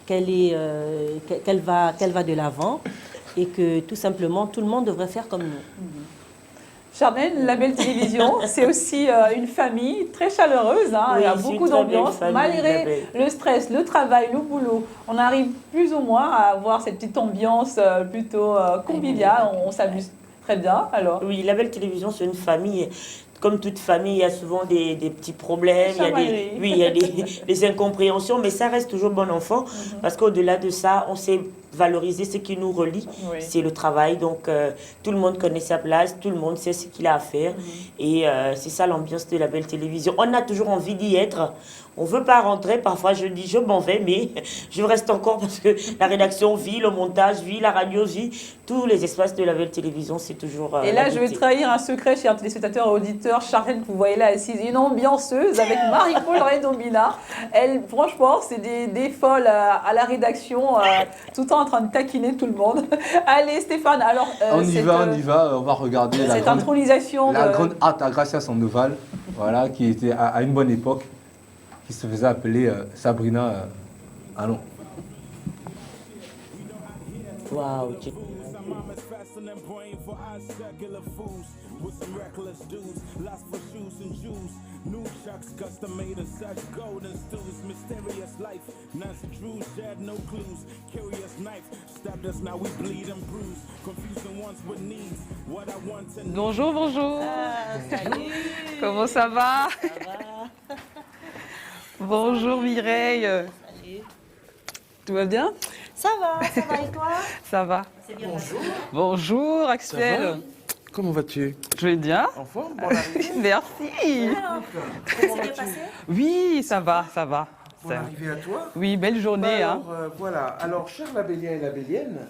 [SPEAKER 2] qu'elle va de l'avant et que tout simplement tout le monde devrait faire comme nous.
[SPEAKER 1] Charlène, la Belle Télévision, c'est aussi une famille très chaleureuse. Il y a beaucoup d'ambiance. Malgré le stress, le travail, le boulot, on arrive plus ou moins à avoir cette petite ambiance plutôt conviviale. On s'amuse très bien. Alors.
[SPEAKER 3] Oui, la Belle Télévision, c'est une famille. Comme toute famille, il y a souvent des petits problèmes, il y a des incompréhensions, mais ça reste toujours bon enfant, parce qu'au-delà de ça, on sait valoriser ce qui nous relie, c'est le travail, donc tout le monde connaît sa place, tout le monde sait ce qu'il a à faire, et c'est ça l'ambiance de la Belle Télévision. On a toujours envie d'y être, on ne veut pas rentrer, parfois je dis je m'en vais, mais je reste encore parce que la rédaction vit, le montage vit, la radio vit, tous les espaces de la Belle Télévision, c'est toujours...
[SPEAKER 1] et là, je vais trahir un secret chez un téléspectateur et auditeur, Charlène, que vous voyez là assise, une ambianceuse avec Marie-Paul Redombina. Elle, franchement, c'est des folles à la rédaction, tout le temps en train de taquiner tout le monde. Allez, Stéphane, alors...
[SPEAKER 4] on y va, on va regarder
[SPEAKER 1] cette intronisation
[SPEAKER 4] la grande art à Gracia Sandoval, voilà, qui était à une bonne époque, qui se faisait appeler Sabrina. Allons.
[SPEAKER 3] Waouh.
[SPEAKER 1] Bonjour, bonjour. Salut. Comment ça va? Bonjour Mireille.
[SPEAKER 2] Salut.
[SPEAKER 1] Tout va bien?
[SPEAKER 2] Ça va et toi?
[SPEAKER 1] Ça va.
[SPEAKER 14] Bonjour.
[SPEAKER 1] Bonjour Axel.
[SPEAKER 14] Comment vas-tu?
[SPEAKER 1] Je vais bien.
[SPEAKER 14] En forme? Bonne arrivée.
[SPEAKER 1] Merci.
[SPEAKER 2] Comment vas-tu?
[SPEAKER 1] Oui, ça va.
[SPEAKER 14] Bonne arrivée à toi.
[SPEAKER 1] Oui, belle journée.
[SPEAKER 14] Alors, voilà. Alors, chers labelliens et labelliennes,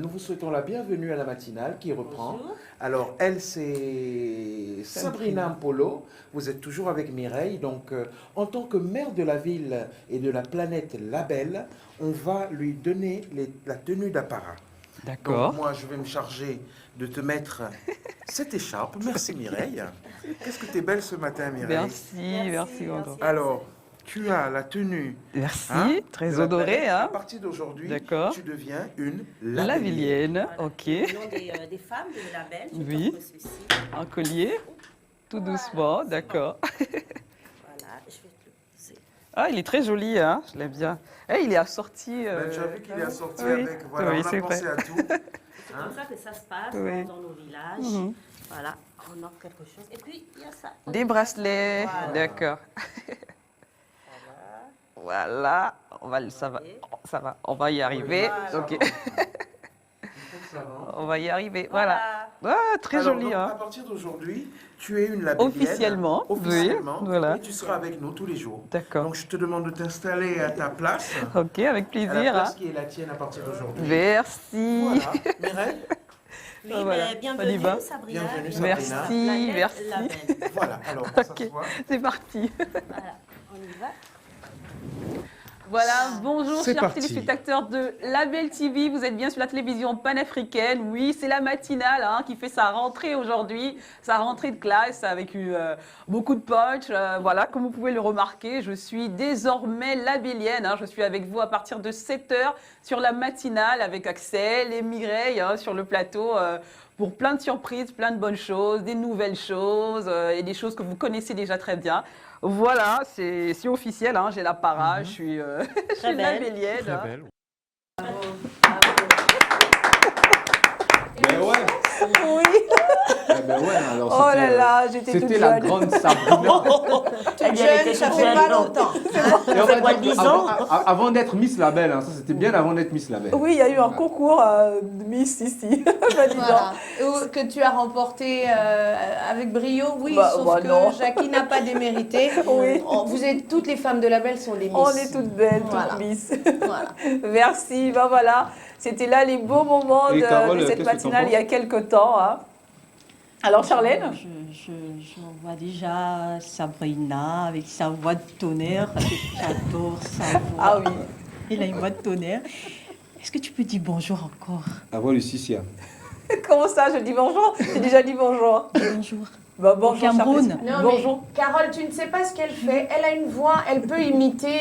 [SPEAKER 14] nous vous souhaitons la bienvenue à la matinale qui reprend. Bonjour. Alors, elle, c'est Sabrina Mpolo. Vous êtes toujours avec Mireille. Donc, en tant que maire de la ville et de la planète Label, on va lui donner la tenue d'apparat.
[SPEAKER 1] D'accord.
[SPEAKER 14] Donc, moi, je vais me charger de te mettre cette écharpe. Merci Mireille. Qu'est-ce que tu es belle ce matin, Mireille.
[SPEAKER 1] Merci.
[SPEAKER 14] Alors, tu as la tenue.
[SPEAKER 12] Merci, très
[SPEAKER 14] de la
[SPEAKER 12] honorée.
[SPEAKER 14] planète. À
[SPEAKER 12] Hein.
[SPEAKER 14] partir d'aujourd'hui,
[SPEAKER 12] D'accord.
[SPEAKER 14] tu deviens une
[SPEAKER 12] Lavilienne, ok.
[SPEAKER 2] Le nom des femmes de label. je
[SPEAKER 12] Oui.
[SPEAKER 2] t'offre ceci.
[SPEAKER 12] Un collier, tout doucement, d'accord.
[SPEAKER 2] Voilà, je vais te le poser.
[SPEAKER 12] Ah, il est très joli, hein, je l'aime bien. Eh, il est assorti.
[SPEAKER 14] Ben, tu as vu qu'il est assorti
[SPEAKER 12] oui.
[SPEAKER 14] avec. Voilà,
[SPEAKER 12] Oui,
[SPEAKER 14] on a
[SPEAKER 12] c'est
[SPEAKER 14] pensé
[SPEAKER 12] vrai.
[SPEAKER 14] à tout.
[SPEAKER 2] C'est comme ça que ça se passe
[SPEAKER 12] Oui.
[SPEAKER 2] dans nos villages.
[SPEAKER 12] Mhm.
[SPEAKER 2] Voilà, on offre quelque chose. Et puis, il y a ça.
[SPEAKER 12] Des bracelets,
[SPEAKER 2] Voilà.
[SPEAKER 12] d'accord. Voilà, ça va, on va y arriver.
[SPEAKER 2] Voilà.
[SPEAKER 12] Ok. On va y arriver, voilà. Ah, très
[SPEAKER 14] Alors,
[SPEAKER 12] joli,
[SPEAKER 14] donc,
[SPEAKER 12] hein.
[SPEAKER 14] à partir d'aujourd'hui, tu es une labellienne.
[SPEAKER 12] Officiellement,
[SPEAKER 14] Officiellement.
[SPEAKER 12] oui, voilà.
[SPEAKER 14] Et tu seras avec nous tous les jours.
[SPEAKER 12] D'accord.
[SPEAKER 14] Donc, je te demande de t'installer à ta place.
[SPEAKER 12] Ok, avec
[SPEAKER 14] À
[SPEAKER 12] plaisir.
[SPEAKER 14] la place
[SPEAKER 12] hein.
[SPEAKER 14] qui est la tienne à partir d'aujourd'hui.
[SPEAKER 12] Merci.
[SPEAKER 14] Voilà. Mireille,
[SPEAKER 2] Oui,
[SPEAKER 12] Ah, voilà.
[SPEAKER 2] mais
[SPEAKER 12] On
[SPEAKER 2] bienvenue,
[SPEAKER 12] y va.
[SPEAKER 2] Sabrina.
[SPEAKER 14] Bienvenue, Sabrina.
[SPEAKER 12] Merci, merci.
[SPEAKER 2] Label.
[SPEAKER 14] voilà. Alors, on
[SPEAKER 12] Ok,
[SPEAKER 14] s'assoit.
[SPEAKER 12] c'est parti.
[SPEAKER 2] Voilà, on y va.
[SPEAKER 1] Voilà, bonjour
[SPEAKER 14] C'est
[SPEAKER 1] chers
[SPEAKER 14] parti.
[SPEAKER 1] téléspectateurs de Label TV, vous êtes bien sur la télévision panafricaine. Oui, c'est la matinale hein, qui fait sa rentrée aujourd'hui, sa rentrée de classe avec beaucoup de punch. Voilà, comme vous pouvez le remarquer, je suis désormais labellienne. Hein, je suis avec vous à partir de 7h sur la matinale avec Axel et Mireille hein, sur le plateau. Pour plein de surprises, plein de bonnes choses, des nouvelles choses et des choses que vous connaissez déjà très bien. Voilà, c'est officiel, hein, j'ai la para, je suis, je suis
[SPEAKER 2] belle.
[SPEAKER 1] labellienne.
[SPEAKER 14] Très
[SPEAKER 1] hein.
[SPEAKER 14] belle.
[SPEAKER 4] Mais ouais.
[SPEAKER 1] Oui.
[SPEAKER 4] Eh ben ouais, alors
[SPEAKER 1] Oh
[SPEAKER 4] c'était,
[SPEAKER 1] là là, j'étais toute
[SPEAKER 4] c'était la
[SPEAKER 1] jeune.
[SPEAKER 4] grande Sabrina.
[SPEAKER 2] Eh bien, elle était
[SPEAKER 5] ça
[SPEAKER 2] toute
[SPEAKER 5] fait
[SPEAKER 2] jeune,
[SPEAKER 5] pas
[SPEAKER 2] non.
[SPEAKER 5] longtemps.
[SPEAKER 4] Et on va
[SPEAKER 2] quoi,
[SPEAKER 4] dire
[SPEAKER 2] 10
[SPEAKER 4] que
[SPEAKER 2] ans
[SPEAKER 4] avant d'être Miss Label, hein, ça c'était bien avant d'être Miss Label.
[SPEAKER 1] Oui, il y a eu un concours de Miss ici. Bah, dis donc.
[SPEAKER 5] Voilà. Que tu as remporté avec brio, oui,
[SPEAKER 1] Bah,
[SPEAKER 5] sauf
[SPEAKER 1] bah,
[SPEAKER 5] que
[SPEAKER 1] non.
[SPEAKER 5] Jackie n'a pas démérité.
[SPEAKER 1] Oui.
[SPEAKER 5] Vous êtes toutes les femmes de label sont les Miss.
[SPEAKER 1] On est toutes belles,
[SPEAKER 5] Voilà.
[SPEAKER 1] toutes Miss.
[SPEAKER 5] Voilà.
[SPEAKER 1] Merci, ben voilà. C'était là les beaux moments
[SPEAKER 4] Et
[SPEAKER 1] de,
[SPEAKER 4] Carole,
[SPEAKER 1] de cette
[SPEAKER 4] qu'est-ce que t'en
[SPEAKER 1] matinale il y a quelques temps. Hein. Alors Charlène
[SPEAKER 6] Je vois déjà Sabrina avec sa voix de tonnerre. J'adore sa voix.
[SPEAKER 1] Ah oui.
[SPEAKER 6] Elle a une voix de tonnerre. Est-ce que tu peux dire bonjour encore?
[SPEAKER 4] La voix de Cicia.
[SPEAKER 1] Comment ça, je dis bonjour? J'ai déjà dit bonjour.
[SPEAKER 6] Bonjour.
[SPEAKER 1] Bah, bonjour,
[SPEAKER 6] Cameroun.
[SPEAKER 1] chère Christine.
[SPEAKER 5] Non,
[SPEAKER 1] Bonjour.
[SPEAKER 5] mais Carole, tu ne sais pas ce qu'elle fait. Elle a une voix, elle peut imiter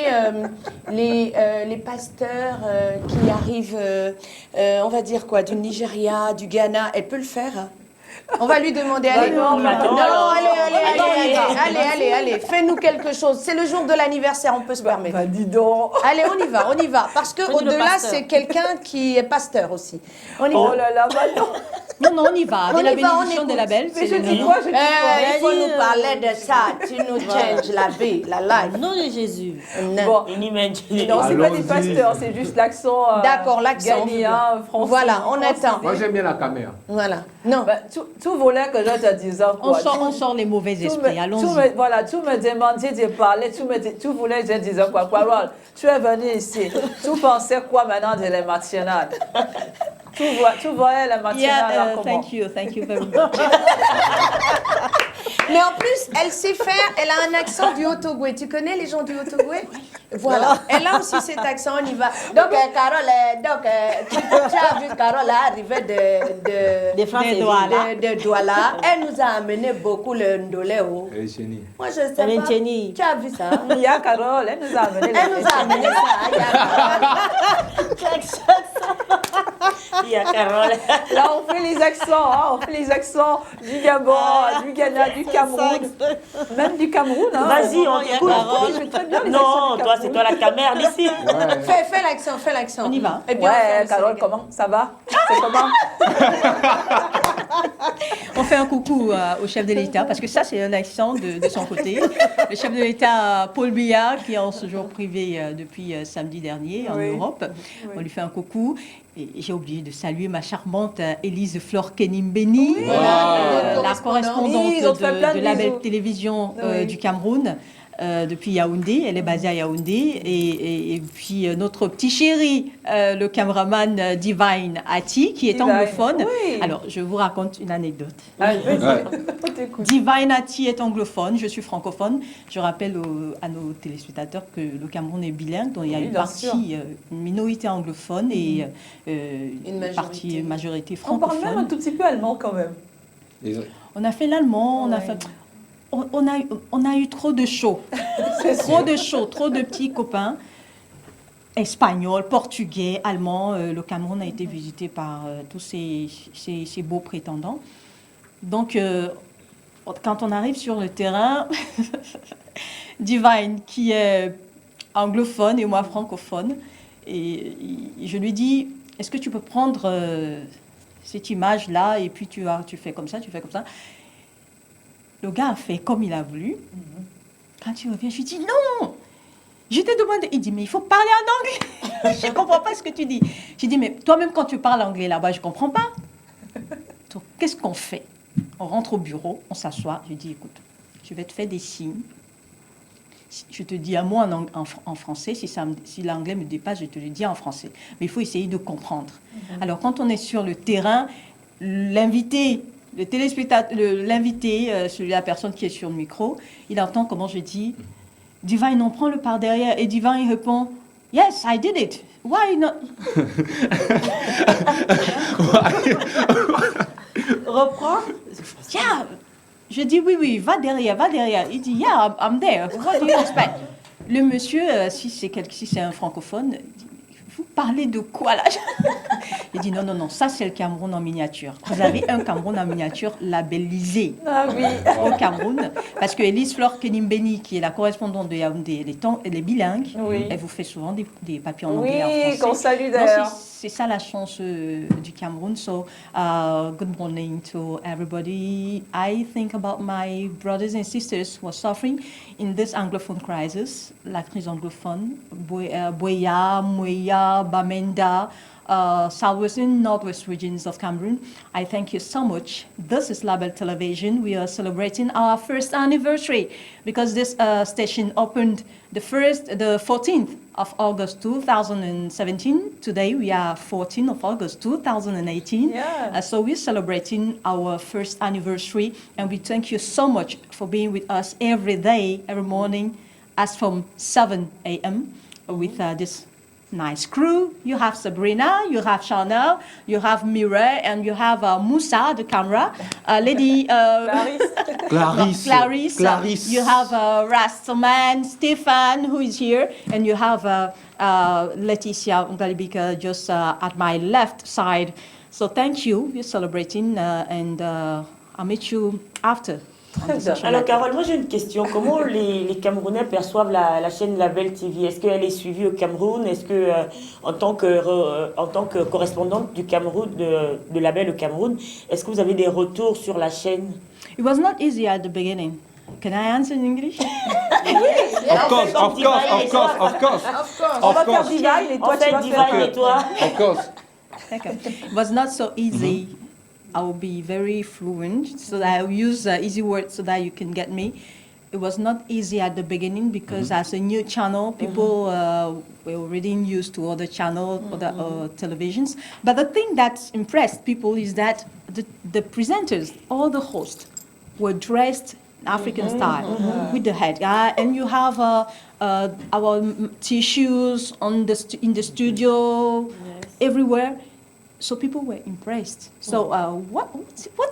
[SPEAKER 5] les pasteurs qui arrivent, on va dire quoi, du Nigeria, du Ghana. Elle peut le faire. On va lui demander, allez,
[SPEAKER 1] non,
[SPEAKER 5] non,
[SPEAKER 1] non,
[SPEAKER 5] allez, fais-nous quelque chose. C'est le jour de l'anniversaire, on peut se permettre.
[SPEAKER 1] Bah, dis donc.
[SPEAKER 5] Allez, on y va. Parce
[SPEAKER 2] Fais-nous le
[SPEAKER 5] qu'au-delà,
[SPEAKER 2] pasteur.
[SPEAKER 5] c'est quelqu'un qui est pasteur aussi. On y
[SPEAKER 1] Oh
[SPEAKER 5] va.
[SPEAKER 1] là là, bah non.
[SPEAKER 6] Non, on y va.
[SPEAKER 5] On
[SPEAKER 6] Avec la
[SPEAKER 5] y va, on
[SPEAKER 6] bénédiction de
[SPEAKER 5] écoute.
[SPEAKER 6] la belle.
[SPEAKER 1] Mais je
[SPEAKER 6] c'est
[SPEAKER 1] dis
[SPEAKER 6] le
[SPEAKER 1] quoi, je dis quoi
[SPEAKER 5] Il faut
[SPEAKER 2] Vas-y,
[SPEAKER 5] nous parler de ça. Tu nous changes la vie, la
[SPEAKER 2] Au
[SPEAKER 5] life.
[SPEAKER 2] nom de Jésus.
[SPEAKER 1] Bon.
[SPEAKER 3] Une image.
[SPEAKER 1] Non, c'est pas des
[SPEAKER 4] Allons-y.
[SPEAKER 1] pasteurs, c'est juste l'accent
[SPEAKER 5] D'accord, l'accent.
[SPEAKER 1] ghanéen, français.
[SPEAKER 5] Voilà, on
[SPEAKER 1] français.
[SPEAKER 5] attend.
[SPEAKER 4] Moi j'aime bien la caméra.
[SPEAKER 5] Voilà. Non.
[SPEAKER 1] Bah, tout voulait que je te dise
[SPEAKER 6] On
[SPEAKER 1] quoi.
[SPEAKER 6] sort les mauvais
[SPEAKER 1] Tout
[SPEAKER 6] esprits.
[SPEAKER 1] me,
[SPEAKER 6] Allons-y.
[SPEAKER 1] voilà, tout me demandait de parler, tu voulais que je dise quoi, Carole, tu es venu ici, tu pensais quoi maintenant de la matinale? Tu voyais la matinale là, comment?
[SPEAKER 6] Thank you very much.
[SPEAKER 5] Mais en plus, elle sait faire, elle a un accent du Haut-Ogooué. Tu connais les gens du Haut-Ogooué? Voilà. Elle a aussi cet accent, on y va. Donc, Carole, tu as vu Carole arriver
[SPEAKER 2] Des Français.
[SPEAKER 5] de Douala. Elle nous a amené beaucoup le Ndoléo.
[SPEAKER 4] Elle est génie.
[SPEAKER 5] Moi, je sais
[SPEAKER 2] Elle est
[SPEAKER 5] pas.
[SPEAKER 2] génie.
[SPEAKER 5] Tu as vu ça?
[SPEAKER 1] Il y a Carole, elle nous a amené
[SPEAKER 5] Elle nous a amené ça. Il y a Carole.
[SPEAKER 3] Il y a Carole.
[SPEAKER 1] Là, on fait les accents, hein, on fait les accents du Gabon, du Ghana, du Cameroun, même du Cameroun. Hein.
[SPEAKER 3] Vas-y, on t'écoute.
[SPEAKER 1] Oui, je fais très bien les accents
[SPEAKER 3] Non,
[SPEAKER 1] du
[SPEAKER 3] toi,
[SPEAKER 1] Cameroun.
[SPEAKER 3] c'est toi la caméra d'ici.
[SPEAKER 4] Ouais.
[SPEAKER 5] Fais l'accent.
[SPEAKER 6] On y va.
[SPEAKER 5] Et puis on fait
[SPEAKER 1] Ouais,
[SPEAKER 5] le
[SPEAKER 1] Carole,
[SPEAKER 5] Sénégal.
[SPEAKER 1] comment? Ça va? C'est comment?
[SPEAKER 6] On fait un coucou au chef de l'État, parce que ça, c'est un accent de son côté. Le chef de l'État, Paul Biya, qui est en séjour privé depuis samedi dernier en
[SPEAKER 1] Oui.
[SPEAKER 6] Europe.
[SPEAKER 1] Oui.
[SPEAKER 6] On lui fait un coucou. Et j'ai oublié de saluer ma charmante Élise Flore Kenimbeni,
[SPEAKER 1] Oui.
[SPEAKER 4] Wow.
[SPEAKER 6] la correspondante
[SPEAKER 1] Oui, ils ont fait plein de
[SPEAKER 6] de la
[SPEAKER 1] bisous.
[SPEAKER 6] belle télévision
[SPEAKER 1] Oui.
[SPEAKER 6] du Cameroun. Depuis Yaoundé, elle est basée à Yaoundé, et puis notre petit chéri, le caméraman Divine Ati, qui est
[SPEAKER 1] Divine,
[SPEAKER 6] anglophone.
[SPEAKER 1] oui.
[SPEAKER 6] Alors, je vous raconte une anecdote.
[SPEAKER 1] Ah, vas-y,
[SPEAKER 4] Ouais.
[SPEAKER 1] on t'écoute.
[SPEAKER 6] Divine Ati est anglophone, je suis francophone. Je rappelle à nos téléspectateurs que le Cameroun est bilingue, donc il y a
[SPEAKER 1] Oui,
[SPEAKER 6] une
[SPEAKER 1] bien
[SPEAKER 6] partie,
[SPEAKER 1] sûr.
[SPEAKER 6] une minorité anglophone et
[SPEAKER 5] Une
[SPEAKER 6] partie majorité
[SPEAKER 1] On parle même un
[SPEAKER 6] francophone.
[SPEAKER 1] tout petit peu allemand quand même.
[SPEAKER 6] On a fait l'allemand, on a
[SPEAKER 1] Ouais.
[SPEAKER 6] fait... on a eu trop de shows. Trop de shows, trop de petits copains. Espagnol, portugais, allemand. Le Cameroun a été visité par tous ces beaux prétendants. Donc, quand on arrive sur le terrain, Divine, qui est anglophone et moi francophone, et je lui dis, est-ce que tu peux prendre cette image-là et puis tu fais comme ça, tu fais comme ça. Le gars a fait comme il a voulu. Quand il revient, je lui dis, non, je te demande. Il dit, mais il faut parler en anglais. Je ne comprends pas ce que tu dis. Je dis, mais toi-même, quand tu parles anglais là-bas, je ne comprends pas. Donc, qu'est-ce qu'on fait? On rentre au bureau, on s'assoit. Je dis, écoute, je vais te faire des signes. Je te dis un mot en français. Si l'anglais me dépasse, je te le dis en français. Mais il faut essayer de comprendre. Alors, quand on est sur le terrain, l'invité, le téléspectateur, l'invité, la personne qui est sur le micro, il entend comment je dis. Divine, on prend le par derrière. Et Divine, il répond, yes, I did it. Why not? Reprends. Yeah. Je dis oui, va derrière. Il dit, yeah, I'm there. What do you expect? Le monsieur, si c'est un francophone, dit, vous parlez de quoi là? Il dit, non, ça c'est le Cameroun en miniature. Vous avez un Cameroun en miniature labellisé au Cameroun. Parce que Elise Flore Kenimbeni, qui est la correspondante de Yaoundé, elle est bilingue. Elle vous fait souvent des papiers en anglais et en français.
[SPEAKER 1] Oui, qu'on salue d'ailleurs.
[SPEAKER 6] C'est ça la chance du Cameroun. So, good morning to everybody. I think about my brothers and sisters who are suffering in this Anglophone crisis, la crise anglophone, Buea, Muea, Bamenda, southwest and northwest regions of Cameroon. I thank you so much. This is Label Television. We are celebrating our first anniversary because this station opened the 14th of August 2017. Today we are 14th of August 2018. So we're celebrating our first anniversary, and we thank you so much for being with us every day, every morning, as from 7 a.m. with this nice crew. You have Sabrina, you have Chanel, you have Mireille, and you have Moussa, the camera. Lady Clarisse. You have Rastaman, Stefan, who is here, and you have Laetitia Ngalibika just at my left side. So thank you. We're celebrating, and I'll meet you after.
[SPEAKER 3] Alors Carole, moi j'ai une question. Comment les Camerounais perçoivent la chaîne Label TV? Est-ce qu'elle est suivie au Cameroun? Est-ce que en tant que correspondante du Cameroun, de Label au Cameroun, est-ce que vous avez des retours sur la chaîne?
[SPEAKER 6] It was not easy at the beginning. Can I answer in English?
[SPEAKER 4] Of course.
[SPEAKER 1] On va faire Divine et toi tu vas faire.
[SPEAKER 4] Of course.
[SPEAKER 6] Okay. It was not so easy. I will be very fluent, so that I will use easy words so that you can get me. It was not easy at the beginning because as a new channel, people were already used to other channels, other televisions. But the thing that impressed people is that the presenters, all the hosts, were dressed African style with the head. And you have our tissues in the studio, everywhere. So people were impressed. So what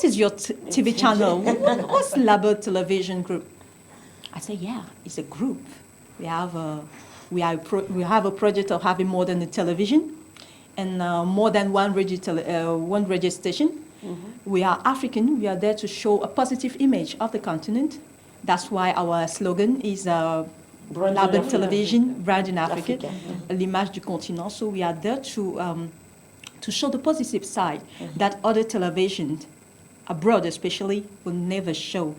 [SPEAKER 6] is your TV channel? What's Label Television Group? I say, yeah, it's a group. We have a project of having more than a television and more than one radio station. We are African. We are there to show a positive image of the continent. That's why our slogan is Label Television, Brand in Africa, l'image du continent. So we are there to show the positive side that other televisions, abroad especially, will never show.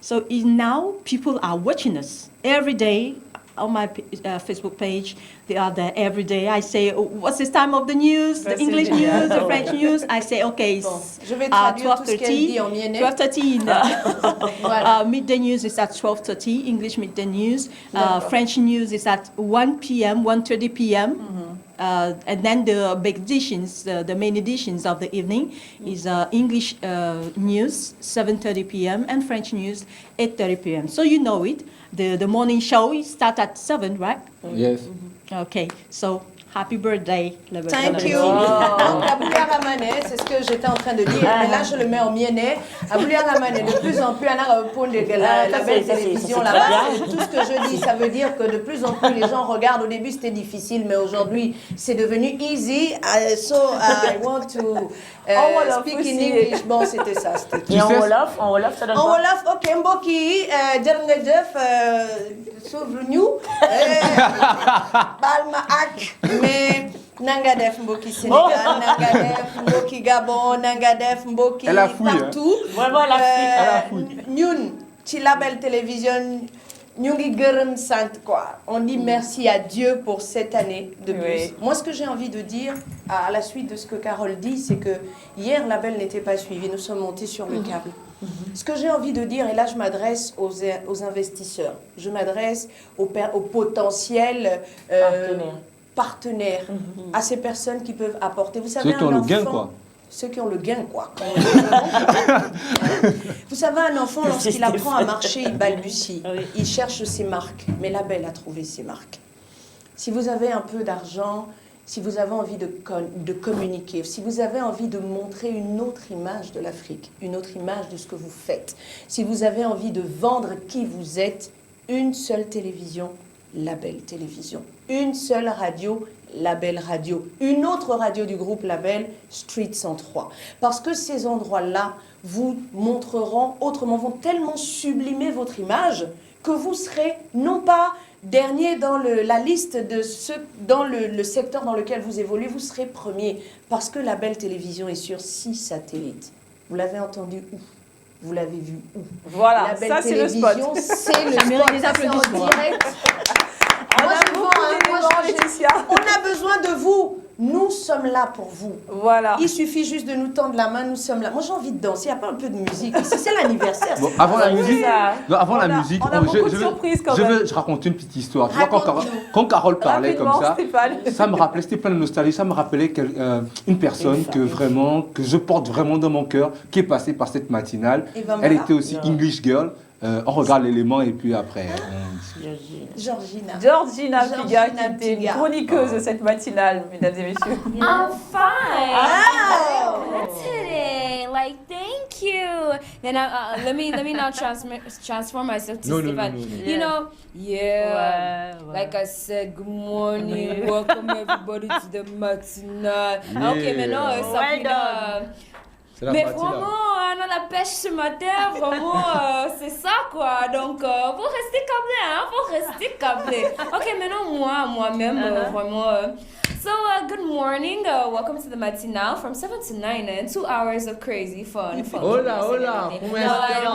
[SPEAKER 6] So now people are watching us every day on my Facebook page. They are there every day. I say, what's this time of the news? The English news, the French news. I say, okay,
[SPEAKER 5] je vais traduire tout ce qu'elle dit en miennais.
[SPEAKER 6] 12:30. Midday news is at 12:30. English midday news. French news is at 1 p.m., 1:30 p.m. And then the big editions, the main editions of the evening is English news, 7:30 p.m. and French news, 8:30 p.m. So you know it. The morning show starts at 7, right?
[SPEAKER 4] Yes.
[SPEAKER 6] Okay, so Happy birthday, la belle
[SPEAKER 5] Thank you.
[SPEAKER 6] télévision.
[SPEAKER 5] Donc, Aboulia Ramane, c'est ce que j'étais en train de dire. Mais là, je le mets en miennet. Aboulia Ramane, de plus en plus, on a répondu de la belle télévision là-bas. Tout ce que je dis, ça veut dire que de plus en plus, les gens regardent. Au début, c'était difficile, mais aujourd'hui, c'est devenu easy. So, I want to speak in English. Bon, c'était ça.
[SPEAKER 3] Et en Wolof, ça donne
[SPEAKER 5] En
[SPEAKER 3] quoi?
[SPEAKER 5] Wolof, ok, Mboki, dernier def, sauve nous. Balma Ak, mais Nangadef Mboki Sénégal, Nangadef Mboki Gabon, Nangadef Mboki
[SPEAKER 4] Elle a fouillé,
[SPEAKER 5] partout.
[SPEAKER 3] Vraiment, elle a fouillé.
[SPEAKER 5] Ñun, ci label télévision, ñu ngi gërëm sant quoi. On dit merci à Dieu pour cette année de plus.
[SPEAKER 1] Oui.
[SPEAKER 5] Moi, ce que j'ai envie de dire, à la suite de ce que Carole dit, c'est que hier, label n'était pas suivi. Nous sommes montés sur le câble. Ce que j'ai envie de dire, et là je m'adresse aux investisseurs, je m'adresse aux potentiels partenaires, à ces personnes qui peuvent apporter. Vous savez,
[SPEAKER 4] Ceux qui ont le gain, quoi.
[SPEAKER 5] Ceux qui ont le gain, quoi. Vous savez, un enfant, lorsqu'il apprend à marcher, il balbutie. Il cherche ses marques. Mais la belle a trouvé ses marques. Si vous avez un peu d'argent, si vous avez envie de communiquer, si vous avez envie de montrer une autre image de l'Afrique, une autre image de ce que vous faites, si vous avez envie de vendre qui vous êtes, une seule télévision, La Belle Télévision. Une seule radio, La Belle Radio. Une autre radio du groupe Label, Street 103. Parce que ces endroits-là vous montreront autrement, vont tellement sublimer votre image que vous serez non pas dernier dans la liste de ceux dans le secteur dans lequel vous évoluez, vous serez premier. Parce que La Belle Télévision est sur 6 satellites. Vous l'avez entendu où? Vous l'avez vu où?
[SPEAKER 1] Voilà,
[SPEAKER 5] La Belle
[SPEAKER 1] ça c'est le
[SPEAKER 5] Télévision,
[SPEAKER 1] spot.
[SPEAKER 5] c'est le spot.
[SPEAKER 6] des
[SPEAKER 5] Ça, c'est en
[SPEAKER 6] applaudissements.
[SPEAKER 5] direct. Moi, je vends, on a besoin de vous. Nous sommes là pour vous.
[SPEAKER 1] Voilà.
[SPEAKER 5] Il suffit juste de nous tendre la main, nous sommes là. Moi, j'ai envie de danser. Il n'y a pas un peu de musique. C'est l'anniversaire.
[SPEAKER 4] Bon, avant la musique, non, avant la musique,
[SPEAKER 1] on a beaucoup de surprises quand même.
[SPEAKER 4] je raconte une petite histoire. Tu vois, quand Carole parlait comme ça, ça me rappelait, c'était plein de nostalgie, ça me rappelait une personne que je porte vraiment dans mon cœur, qui est passée par cette matinale. Elle était aussi English Girl. On regarde l'élément et puis après.
[SPEAKER 1] Georgina Piga, qui était une chroniqueuse de cette matinale, mesdames et messieurs.
[SPEAKER 9] I'm fine.
[SPEAKER 5] Wow.
[SPEAKER 9] That's it. Like, thank you. Then let me now transform myself to Stefan. You know, like I said, good morning, welcome everybody to the matinale. Ok, maintenant, Sabrina. Mais vraiment, on a la pêche ce matin, vraiment, c'est ça quoi. Donc, faut rester câblé, hein, faut rester câblé. Ok, maintenant, moi-même, vraiment. So, good morning, welcome to the matinale from 7 to 9 and 2 hours of crazy fun.
[SPEAKER 14] Hola, hola,
[SPEAKER 9] ¿Cómo estás?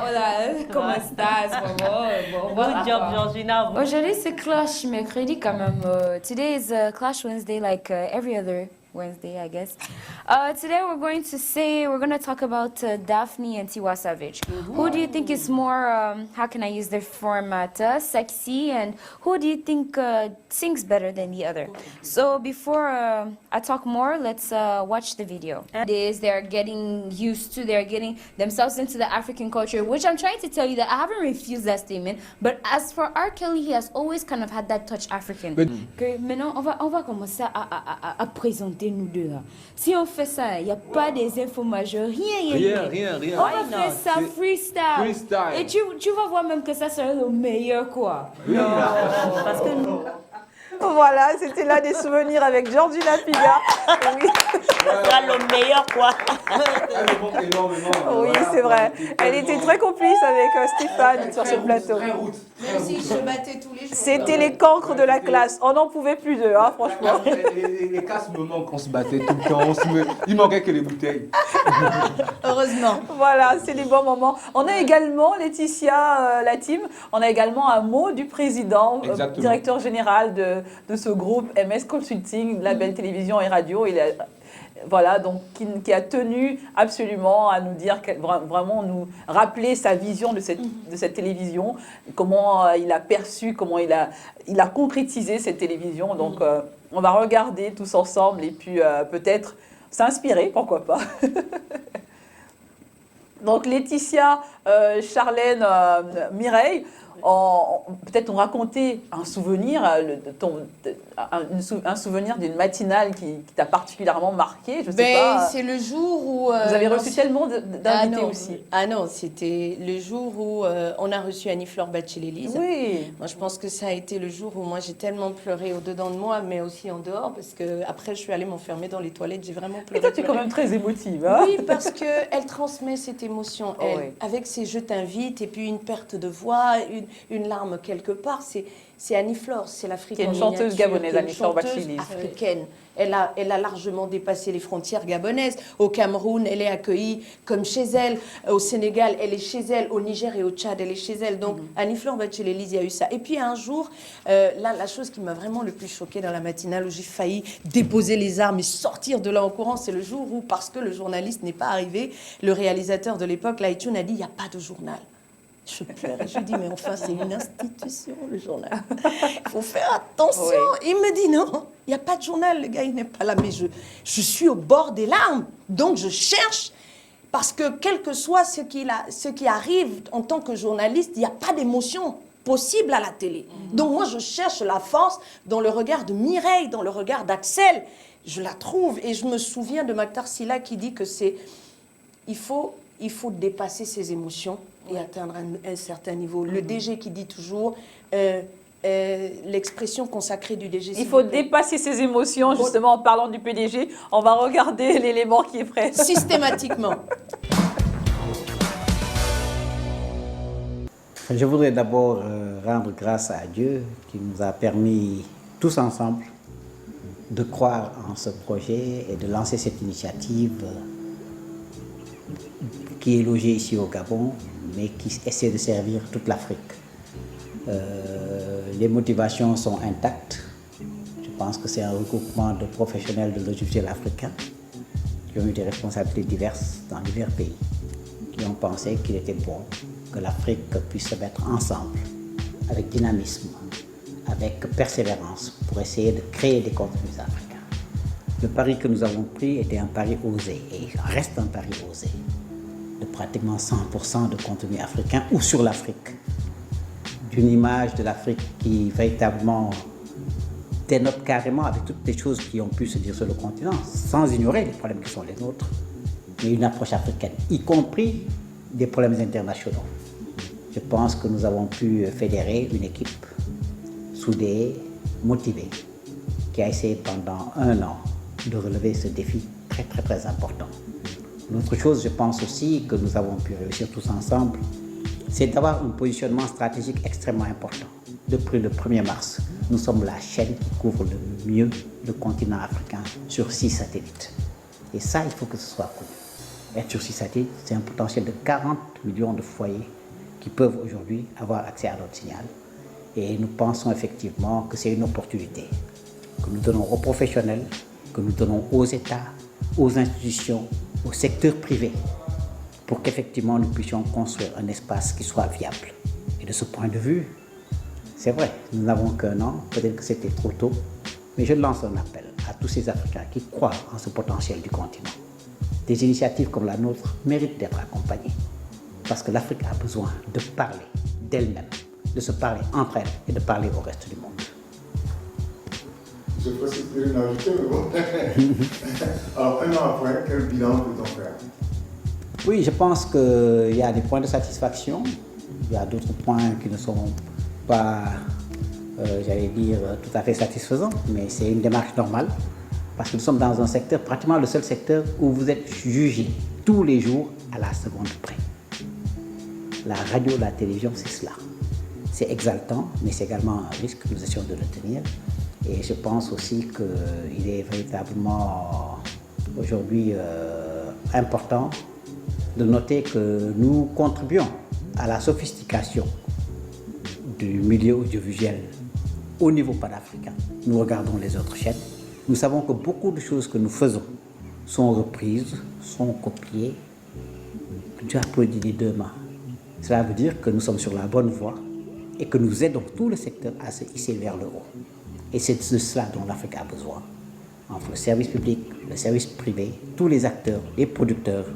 [SPEAKER 9] Hola, ¿cómo estás?
[SPEAKER 2] Good job, Georgina.
[SPEAKER 9] Aujourd'hui, c'est Clash mercredi quand même. Today is Clash Wednesday, like every other Wednesday, I guess. Today we're going to talk about Daphne and Tiwa Savage. Who do you think is more, how can I use their format, sexy, and who do you think sings better than the other? So before I talk more, let's watch the video. They're getting they're getting themselves into the African culture, which I'm trying to tell you that I haven't refused that statement, but as for R. Kelly, he has always kind of had that touch African. Que maintenant, on va commencer à présenter nous deux là. Si on fait ça, il n'y a pas des infos majeures, rien. On va faire ça freestyle. Et tu vas voir même que ça serait le meilleur quoi.
[SPEAKER 1] Non, parce que voilà, c'était là des souvenirs avec Georgina Piga. Oui.
[SPEAKER 3] Ça sera le meilleur quoi.
[SPEAKER 1] Oui, c'est vrai. Elle était très complice avec Stéphane sur ce plateau.
[SPEAKER 5] Même s'ils se battaient tous les jours.
[SPEAKER 1] C'était les cancres de la classe. On n'en pouvait plus d'eux, hein, franchement.
[SPEAKER 4] Les casses me manquent, on se battait tout le temps. Il manquait que les bouteilles.
[SPEAKER 5] Heureusement.
[SPEAKER 1] Voilà, c'est les bons moments. On a également, Laetitia, la team, on a également un mot du président, directeur général de ce groupe MS Consulting, Label Télévision et Radio. Voilà, donc qui a tenu absolument à nous dire, vraiment nous rappeler sa vision de cette télévision, comment il a perçu, comment il a concrétisé cette télévision. Donc on va regarder tous ensemble et puis peut-être s'inspirer, pourquoi pas. Donc Laetitia, Charlène, Mireille, peut-être on racontait un souvenir, un souvenir d'une matinale qui t'a particulièrement marqué, je sais pas.
[SPEAKER 5] C'est le jour où...
[SPEAKER 1] vous avez reçu tellement d'invités aussi.
[SPEAKER 5] Ah non, c'était le jour où on a reçu Annie-Fleur Bachelet-Lise.
[SPEAKER 1] Oui.
[SPEAKER 5] Moi, je pense que ça a été le jour où moi, j'ai tellement pleuré au-dedans de moi, mais aussi en dehors, parce que après je suis allée m'enfermer dans les toilettes, j'ai vraiment pleuré.
[SPEAKER 1] Et toi, tu es quand même très émotive. Hein?
[SPEAKER 5] Oui, parce qu'elle transmet cette émotion, elle, avec ses « je t'invite » et puis une perte de voix, une larme quelque part. C'est Annie-Fleur, c'est l'Afrique en miniature.
[SPEAKER 1] Qui est une chanteuse gabonaise, Annie-Fleur Bachelet.
[SPEAKER 5] Africaine. Elle a largement dépassé les frontières gabonaises. Au Cameroun, elle est accueillie comme chez elle. Au Sénégal, elle est chez elle. Au Niger et au Tchad, elle est chez elle. Donc, Annie-Fleur Bachelet-Lise, il y a eu ça. Et puis, un jour, là, la chose qui m'a vraiment le plus choquée dans la matinale, où j'ai failli déposer les armes et sortir de là en courant, c'est le jour où, parce que le journaliste n'est pas arrivé, le réalisateur de l'époque, Laïtioun, a dit « il n'y a pas de journal ». Je pleurais, je dis, mais enfin, c'est une institution, le journal. Il faut faire attention. Oui. Il me dit, non, il n'y a pas de journal, le gars, il n'est pas là. Mais je suis au bord des larmes. Donc, je cherche, parce que quel que soit ce qui arrive en tant que journaliste, il n'y a pas d'émotion possible à la télé. Donc, moi, je cherche la force dans le regard de Mireille, dans le regard d'Axel. Je la trouve. Et je me souviens de Maktar Sylla qui dit que il faut dépasser ses émotions et atteindre un certain niveau. Le DG qui dit toujours, l'expression consacrée du DG...
[SPEAKER 1] Il faut dépasser ses émotions, justement, en parlant du PDG. On va regarder l'élément qui est prêt.
[SPEAKER 5] Systématiquement.
[SPEAKER 15] Je voudrais d'abord rendre grâce à Dieu qui nous a permis, tous ensemble, de croire en ce projet et de lancer cette initiative qui est logée ici au Gabon, mais qui essaie de servir toute l'Afrique. Les motivations sont intactes. Je pense que c'est un regroupement de professionnels de l'audiovisuel africain qui ont eu des responsabilités diverses dans divers pays, qui ont pensé qu'il était bon que l'Afrique puisse se mettre ensemble, avec dynamisme, avec persévérance, pour essayer de créer des contenus africains. Le pari que nous avons pris était un pari osé, et il reste un pari osé, de pratiquement 100% de contenu africain ou sur l'Afrique. D'une image de l'Afrique qui véritablement dénote carrément avec toutes les choses qui ont pu se dire sur le continent, sans ignorer les problèmes qui sont les nôtres, mais une approche africaine, y compris des problèmes internationaux. Je pense que nous avons pu fédérer une équipe soudée, motivée, qui a essayé pendant 1 an de relever ce défi très très très important. Une autre chose, je pense aussi, que nous avons pu réussir tous ensemble, c'est d'avoir un positionnement stratégique extrêmement important. Depuis le 1er mars, nous sommes la chaîne qui couvre le mieux le continent africain sur 6 satellites. Et ça, il faut que ce soit connu. Être sur 6 satellites, c'est un potentiel de 40 millions de foyers qui peuvent aujourd'hui avoir accès à notre signal. Et nous pensons effectivement que c'est une opportunité que nous donnons aux professionnels, que nous donnons aux États, aux institutions, au secteur privé, pour qu'effectivement nous puissions construire un espace qui soit viable. Et de ce point de vue, c'est vrai, nous n'avons qu'1 an, peut-être que c'était trop tôt, mais je lance un appel à tous ces Africains qui croient en ce potentiel du continent. Des initiatives comme la nôtre méritent d'être accompagnées, parce que l'Afrique a besoin de parler d'elle-même, de se parler entre elles et de parler au reste du monde.
[SPEAKER 16] Je peux soutenir une invitée, mais bon. Alors, 1 an après, quel bilan peut-on faire?
[SPEAKER 15] Oui, je pense qu'il y a des points de satisfaction, il y a d'autres points qui ne sont pas, j'allais dire, tout à fait satisfaisants, mais c'est une démarche normale, parce que nous sommes dans un secteur, pratiquement le seul secteur où vous êtes jugé tous les jours à la seconde près. La radio, la télévision, c'est cela. C'est exaltant, mais c'est également un risque, nous essayons de le tenir. Et je pense aussi qu'il est véritablement aujourd'hui important de noter que nous contribuons à la sophistication du milieu audiovisuel au niveau panafricain. Nous regardons les autres chaînes. Nous savons que beaucoup de choses que nous faisons sont reprises, sont copiées. Dieu applaudit des 2 mains. Cela veut dire que nous sommes sur la bonne voie et que nous aidons tout le secteur à se hisser vers le haut. Et c'est de cela dont l'Afrique a besoin. Entre le service public, le service privé, tous les acteurs, les producteurs,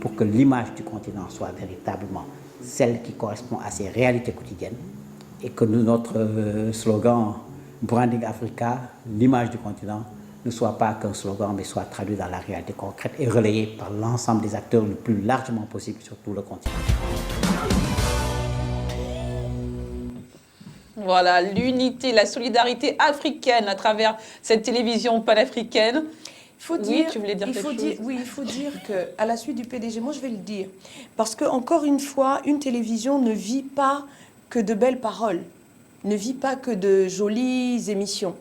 [SPEAKER 15] pour que l'image du continent soit véritablement celle qui correspond à ses réalités quotidiennes et que notre slogan Branding Africa, l'image du continent, ne soit pas qu'un slogan, mais soit traduit dans la réalité concrète et relayé par l'ensemble des acteurs le plus largement possible sur tout le continent.
[SPEAKER 1] Voilà, l'unité, la solidarité africaine à travers cette télévision panafricaine.
[SPEAKER 5] Il faut dire,
[SPEAKER 1] tu voulais dire quelque chose?
[SPEAKER 5] Oui, il faut dire qu'à la suite du PDG, moi je vais le dire, parce que encore une fois, une télévision ne vit pas que de belles paroles, ne vit pas que de jolies émissions.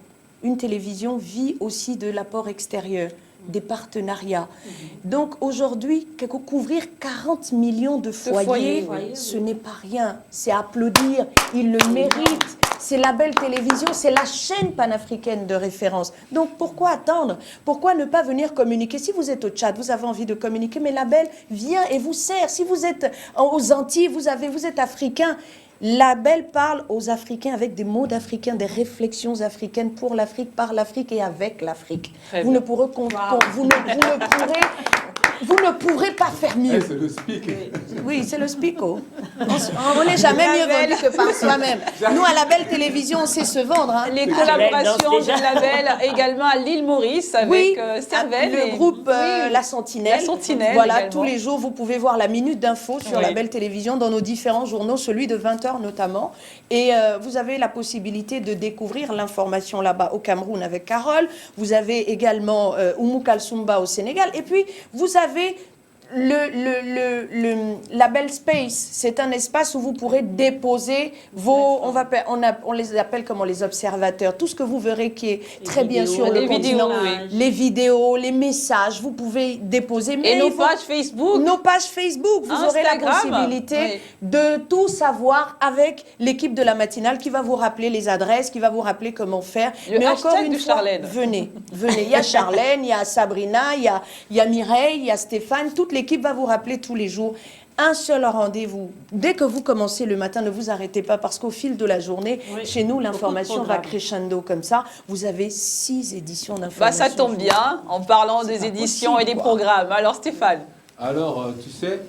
[SPEAKER 5] Une télévision vit aussi de l'apport extérieur, des partenariats. Donc aujourd'hui, couvrir 40 millions de foyers, ce n'est pas rien. C'est applaudir, ils le méritent. C'est la belle télévision, c'est la chaîne panafricaine de référence. Donc pourquoi attendre? Pourquoi ne pas venir communiquer? Si vous êtes au Tchad, vous avez envie de communiquer, mais la belle vient et vous sert. Si vous êtes aux Antilles, vous êtes africain. La belle parle aux Africains avec des mots d'Africains, des réflexions africaines pour l'Afrique, par l'Afrique et avec l'Afrique. Vous ne pourrez vous ne pourrez pas faire mieux.
[SPEAKER 4] C'est le speak.
[SPEAKER 5] Oui, c'est le speako. On n'est jamais mieux vendu que par soi-même. Nous, à la belle télévision, on sait se vendre. Hein.
[SPEAKER 1] Les collaborations du label également à l'île Maurice avec Cervelle.
[SPEAKER 5] Le groupe La Sentinelle.
[SPEAKER 1] La Sentinelle
[SPEAKER 5] voilà,
[SPEAKER 1] également.
[SPEAKER 5] tous les jours, vous pouvez voir la minute d'info sur la belle télévision dans nos différents journaux, celui de 20h notamment. Et vous avez la possibilité de découvrir l'information là-bas au Cameroun avec Carole. Vous avez également Oumou Kalsoumba au Sénégal. Et puis, vous avez la Belle Space, c'est un espace où vous pourrez déposer vos, on les appelle comment, les observateurs, tout ce que vous verrez qui est très bien sur le continent, les vidéos, les messages, vous pouvez déposer.
[SPEAKER 1] Et nos pages Facebook.
[SPEAKER 5] Nos pages Facebook, vous aurez la possibilité de tout savoir avec l'équipe de la matinale qui va vous rappeler les adresses, qui va vous rappeler comment faire.
[SPEAKER 1] Mais encore une fois,
[SPEAKER 5] Charlène. Venez. Il y a Charlène, il y a Sabrina, il y a Mireille, il y a Stéphane, toute l'équipe va vous rappeler tous les jours. Un seul rendez-vous. Dès que vous commencez le matin, ne vous arrêtez pas parce qu'au fil de la journée, chez nous, l'information va crescendo comme ça. Vous avez 6 éditions d'information.
[SPEAKER 1] Ça tombe bien en parlant des éditions et des programmes. Alors Stéphane.
[SPEAKER 4] Alors, tu sais,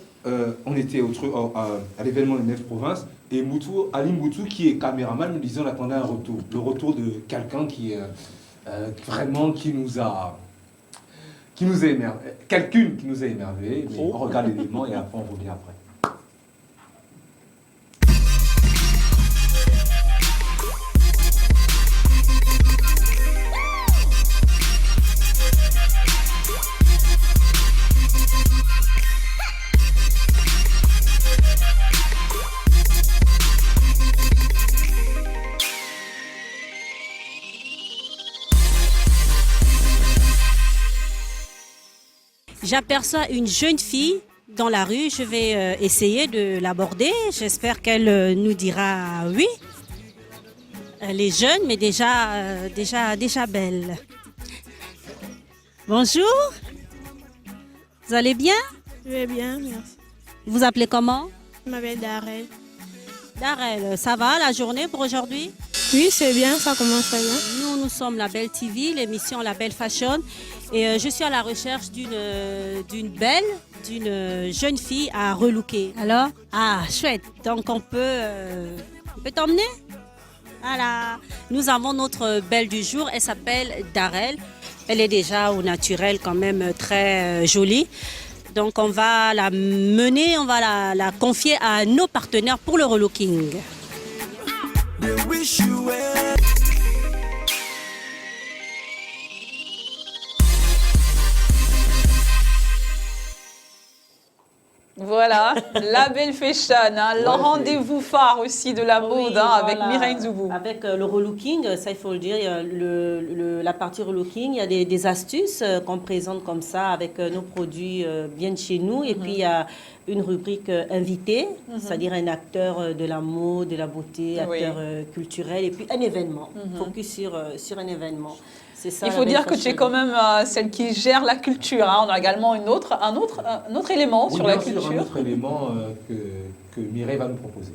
[SPEAKER 4] on était à l'événement des 9 provinces et Ali Moutou, qui est caméraman, nous disait on attendait un retour. Le retour de quelqu'un qui vraiment qui nous a émerveillé. Quelqu'une qui nous a émerveillé. On regarde l'élément et après on revient après.
[SPEAKER 17] J'aperçois une jeune fille dans la rue. Je vais essayer de l'aborder. J'espère qu'elle nous dira oui. Elle est jeune, mais déjà belle. Bonjour. Vous allez bien?
[SPEAKER 18] Je vais bien, merci.
[SPEAKER 17] Vous vous appelez comment?
[SPEAKER 18] Je m'appelle Darel.
[SPEAKER 17] Darel, ça va la journée pour aujourd'hui?
[SPEAKER 18] Oui, c'est bien, ça commence très bien.
[SPEAKER 17] Nous sommes La Belle TV, l'émission La Belle Fashion. Et je suis à la recherche d'une jeune fille à relooker. Alors? Ah, chouette. Donc on peut t'emmener? Voilà. Nous avons notre belle du jour. Elle s'appelle Darel. Elle est déjà au naturel quand même très jolie. Donc on va la mener, on va la confier à nos partenaires pour le relooking.
[SPEAKER 1] Voilà, la belle fashion, hein, le rendez-vous phare aussi de la mode, avec Mireille Nzoubou.
[SPEAKER 2] Avec le relooking, ça il faut le dire, il y a la partie relooking, il y a des astuces qu'on présente comme ça avec nos produits bien de chez nous. Et puis il y a une rubrique invité, c'est-à-dire un acteur de la mode, de la beauté, acteur culturel, et puis un événement, focus sur un événement. Ça,
[SPEAKER 1] il faut dire que tu es quand même celle qui gère la culture. Hein. On a également un autre élément sur la culture.
[SPEAKER 4] Un autre élément que Mireille va nous proposer.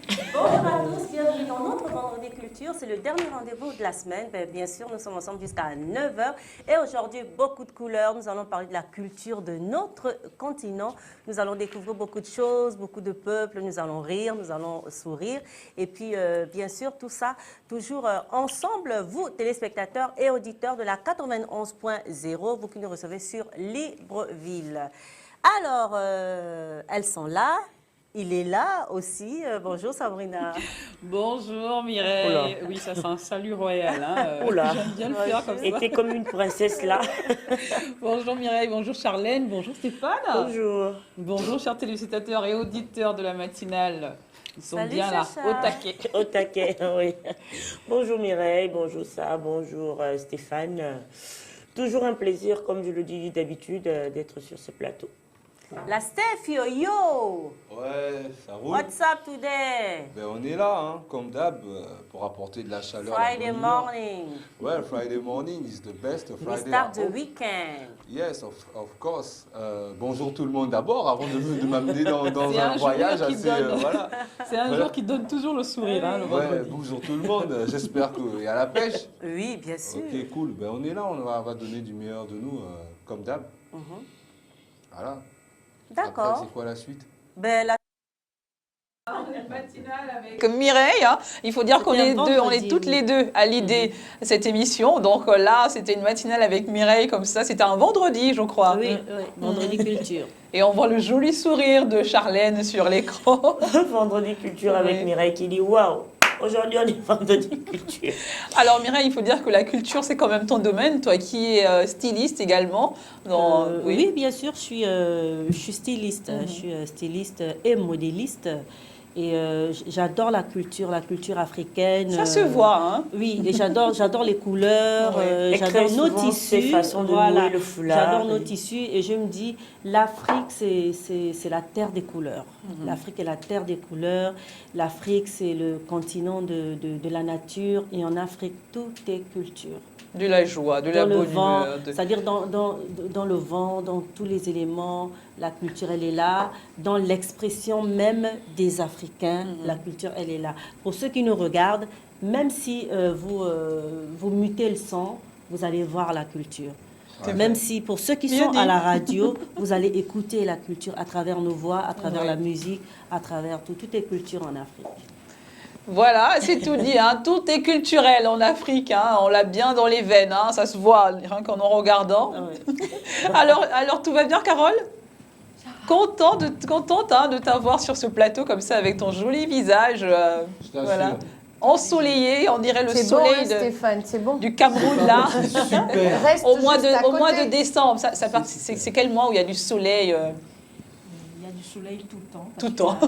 [SPEAKER 2] Bonjour à tous, bienvenue dans notre Vendredi Culture. C'est le dernier rendez-vous de la semaine. Bien sûr, nous sommes ensemble jusqu'à 9h. Et aujourd'hui, beaucoup de couleurs. Nous allons parler de la culture de notre continent. Nous allons découvrir beaucoup de choses, beaucoup de peuples. Nous allons rire, nous allons sourire. Et puis, bien sûr, tout ça, toujours ensemble, vous, téléspectateurs et auditeurs de la 91.0, vous qui nous recevez sur Libreville. Alors, elles sont là. Il est là aussi. Bonjour Sabrina.
[SPEAKER 1] Bonjour Mireille.
[SPEAKER 3] Oula.
[SPEAKER 1] Oui, ça c'est un salut royal. Hein.
[SPEAKER 3] Oula.
[SPEAKER 1] J'aime bien le faire comme ça.
[SPEAKER 3] Et t'es comme une princesse là.
[SPEAKER 1] Bonjour Mireille, bonjour Charlène, bonjour Stéphane.
[SPEAKER 3] Bonjour.
[SPEAKER 1] Bonjour chers téléspectateurs et auditeurs de la matinale. Ils sont
[SPEAKER 3] Salut,
[SPEAKER 1] bien là,
[SPEAKER 3] Sacha.
[SPEAKER 1] au taquet.
[SPEAKER 3] Au taquet, oui. Bonjour Mireille, bonjour Sa, bonjour Stéphane. Toujours un plaisir, comme je le dis d'habitude, d'être sur ce plateau.
[SPEAKER 2] La Steph, yo!
[SPEAKER 4] Ouais, ça roule.
[SPEAKER 2] What's up today?
[SPEAKER 4] Ben, on est là, hein, comme d'hab, pour apporter de la chaleur.
[SPEAKER 2] Friday
[SPEAKER 4] la bonne humeur.
[SPEAKER 2] morning.
[SPEAKER 4] Well, Friday morning is the best
[SPEAKER 2] We
[SPEAKER 4] Friday.
[SPEAKER 2] start
[SPEAKER 4] I
[SPEAKER 2] the
[SPEAKER 4] hope.
[SPEAKER 2] weekend.
[SPEAKER 4] Yes, of course. Bonjour tout le monde d'abord, avant de m'amener dans
[SPEAKER 1] C'est
[SPEAKER 4] un
[SPEAKER 1] un
[SPEAKER 4] voyage
[SPEAKER 1] jour qui
[SPEAKER 4] assez...
[SPEAKER 1] donne.
[SPEAKER 4] voilà.
[SPEAKER 1] C'est un
[SPEAKER 4] Voilà.
[SPEAKER 1] jour qui donne toujours le sourire, hein, le
[SPEAKER 4] Ouais,
[SPEAKER 1] vendredi.
[SPEAKER 4] bonjour tout le monde. J'espère qu'il y a la pêche.
[SPEAKER 2] Oui, bien sûr.
[SPEAKER 4] Ok, cool. Ben, on est là, on va donner du meilleur de nous, comme d'hab. Voilà.
[SPEAKER 2] D'accord.
[SPEAKER 4] Après, c'est quoi la suite?
[SPEAKER 2] Ben, la...
[SPEAKER 1] Comme Mireille, hein, il faut dire qu'on
[SPEAKER 2] C'était
[SPEAKER 1] est
[SPEAKER 2] un
[SPEAKER 1] deux, on
[SPEAKER 2] vendredi,
[SPEAKER 1] est toutes
[SPEAKER 2] oui.
[SPEAKER 1] les deux à l'idée de cette émission. Donc là, c'était une matinale avec Mireille comme ça. C'était un vendredi, je crois.
[SPEAKER 2] Oui, oui, Vendredi Culture.
[SPEAKER 1] Et on voit le joli sourire de Charlène sur l'écran.
[SPEAKER 3] Vendredi Culture avec
[SPEAKER 1] Oui.
[SPEAKER 3] Mireille qui dit waouh, aujourd'hui on est Vendredi Culture.
[SPEAKER 1] Alors Mireille, il faut dire que la culture, c'est quand même ton domaine, toi qui es styliste également.
[SPEAKER 2] Oui, bien sûr, je suis styliste. Je suis styliste et modéliste. Et j'adore la culture africaine.
[SPEAKER 1] Ça se voit, hein?
[SPEAKER 2] Oui, et j'adore les couleurs,
[SPEAKER 3] Ouais. Et
[SPEAKER 2] j'adore
[SPEAKER 3] très
[SPEAKER 2] nos
[SPEAKER 3] souvent, ces
[SPEAKER 2] tissus.
[SPEAKER 3] façons de nouer le foulard.
[SPEAKER 2] J'adore nos tissus et je me dis, l'Afrique, c'est la terre des couleurs. L'Afrique est la terre des couleurs. L'Afrique, c'est le continent de la nature. Et en Afrique, tout est culture.
[SPEAKER 1] De la joie, de la
[SPEAKER 2] Dans le
[SPEAKER 1] bonne
[SPEAKER 2] vent,
[SPEAKER 1] humeur.
[SPEAKER 2] c'est-à-dire dans le vent, dans tous les éléments, la culture, elle est là. Dans l'expression même des Africains, la culture, elle est là. Pour ceux qui nous regardent, même si vous mutez le son, vous allez voir la culture. Même si pour ceux qui
[SPEAKER 1] Bien
[SPEAKER 2] sont
[SPEAKER 1] dit.
[SPEAKER 2] à la radio, vous allez écouter la culture à travers nos voix, à travers la musique, à travers tout est culture en Afrique.
[SPEAKER 1] Voilà, c'est tout dit. Hein. Tout est culturel en Afrique. Hein. On l'a bien dans les veines. Hein. Ça se voit rien qu'en en regardant. alors, tout va bien, Carole? Contente hein, de t'avoir sur ce plateau comme ça avec ton joli visage. Voilà. Ensoleillé, on dirait le
[SPEAKER 5] C'est bon,
[SPEAKER 1] soleil
[SPEAKER 5] hein, Stéphane, c'est bon.
[SPEAKER 1] du Cameroun là.
[SPEAKER 4] Super.
[SPEAKER 5] Reste
[SPEAKER 1] au mois
[SPEAKER 5] juste à
[SPEAKER 1] de
[SPEAKER 5] côté.
[SPEAKER 1] décembre. C'est quel mois où il y a du soleil
[SPEAKER 6] Il y a du soleil tout le temps.
[SPEAKER 1] Tout le temps.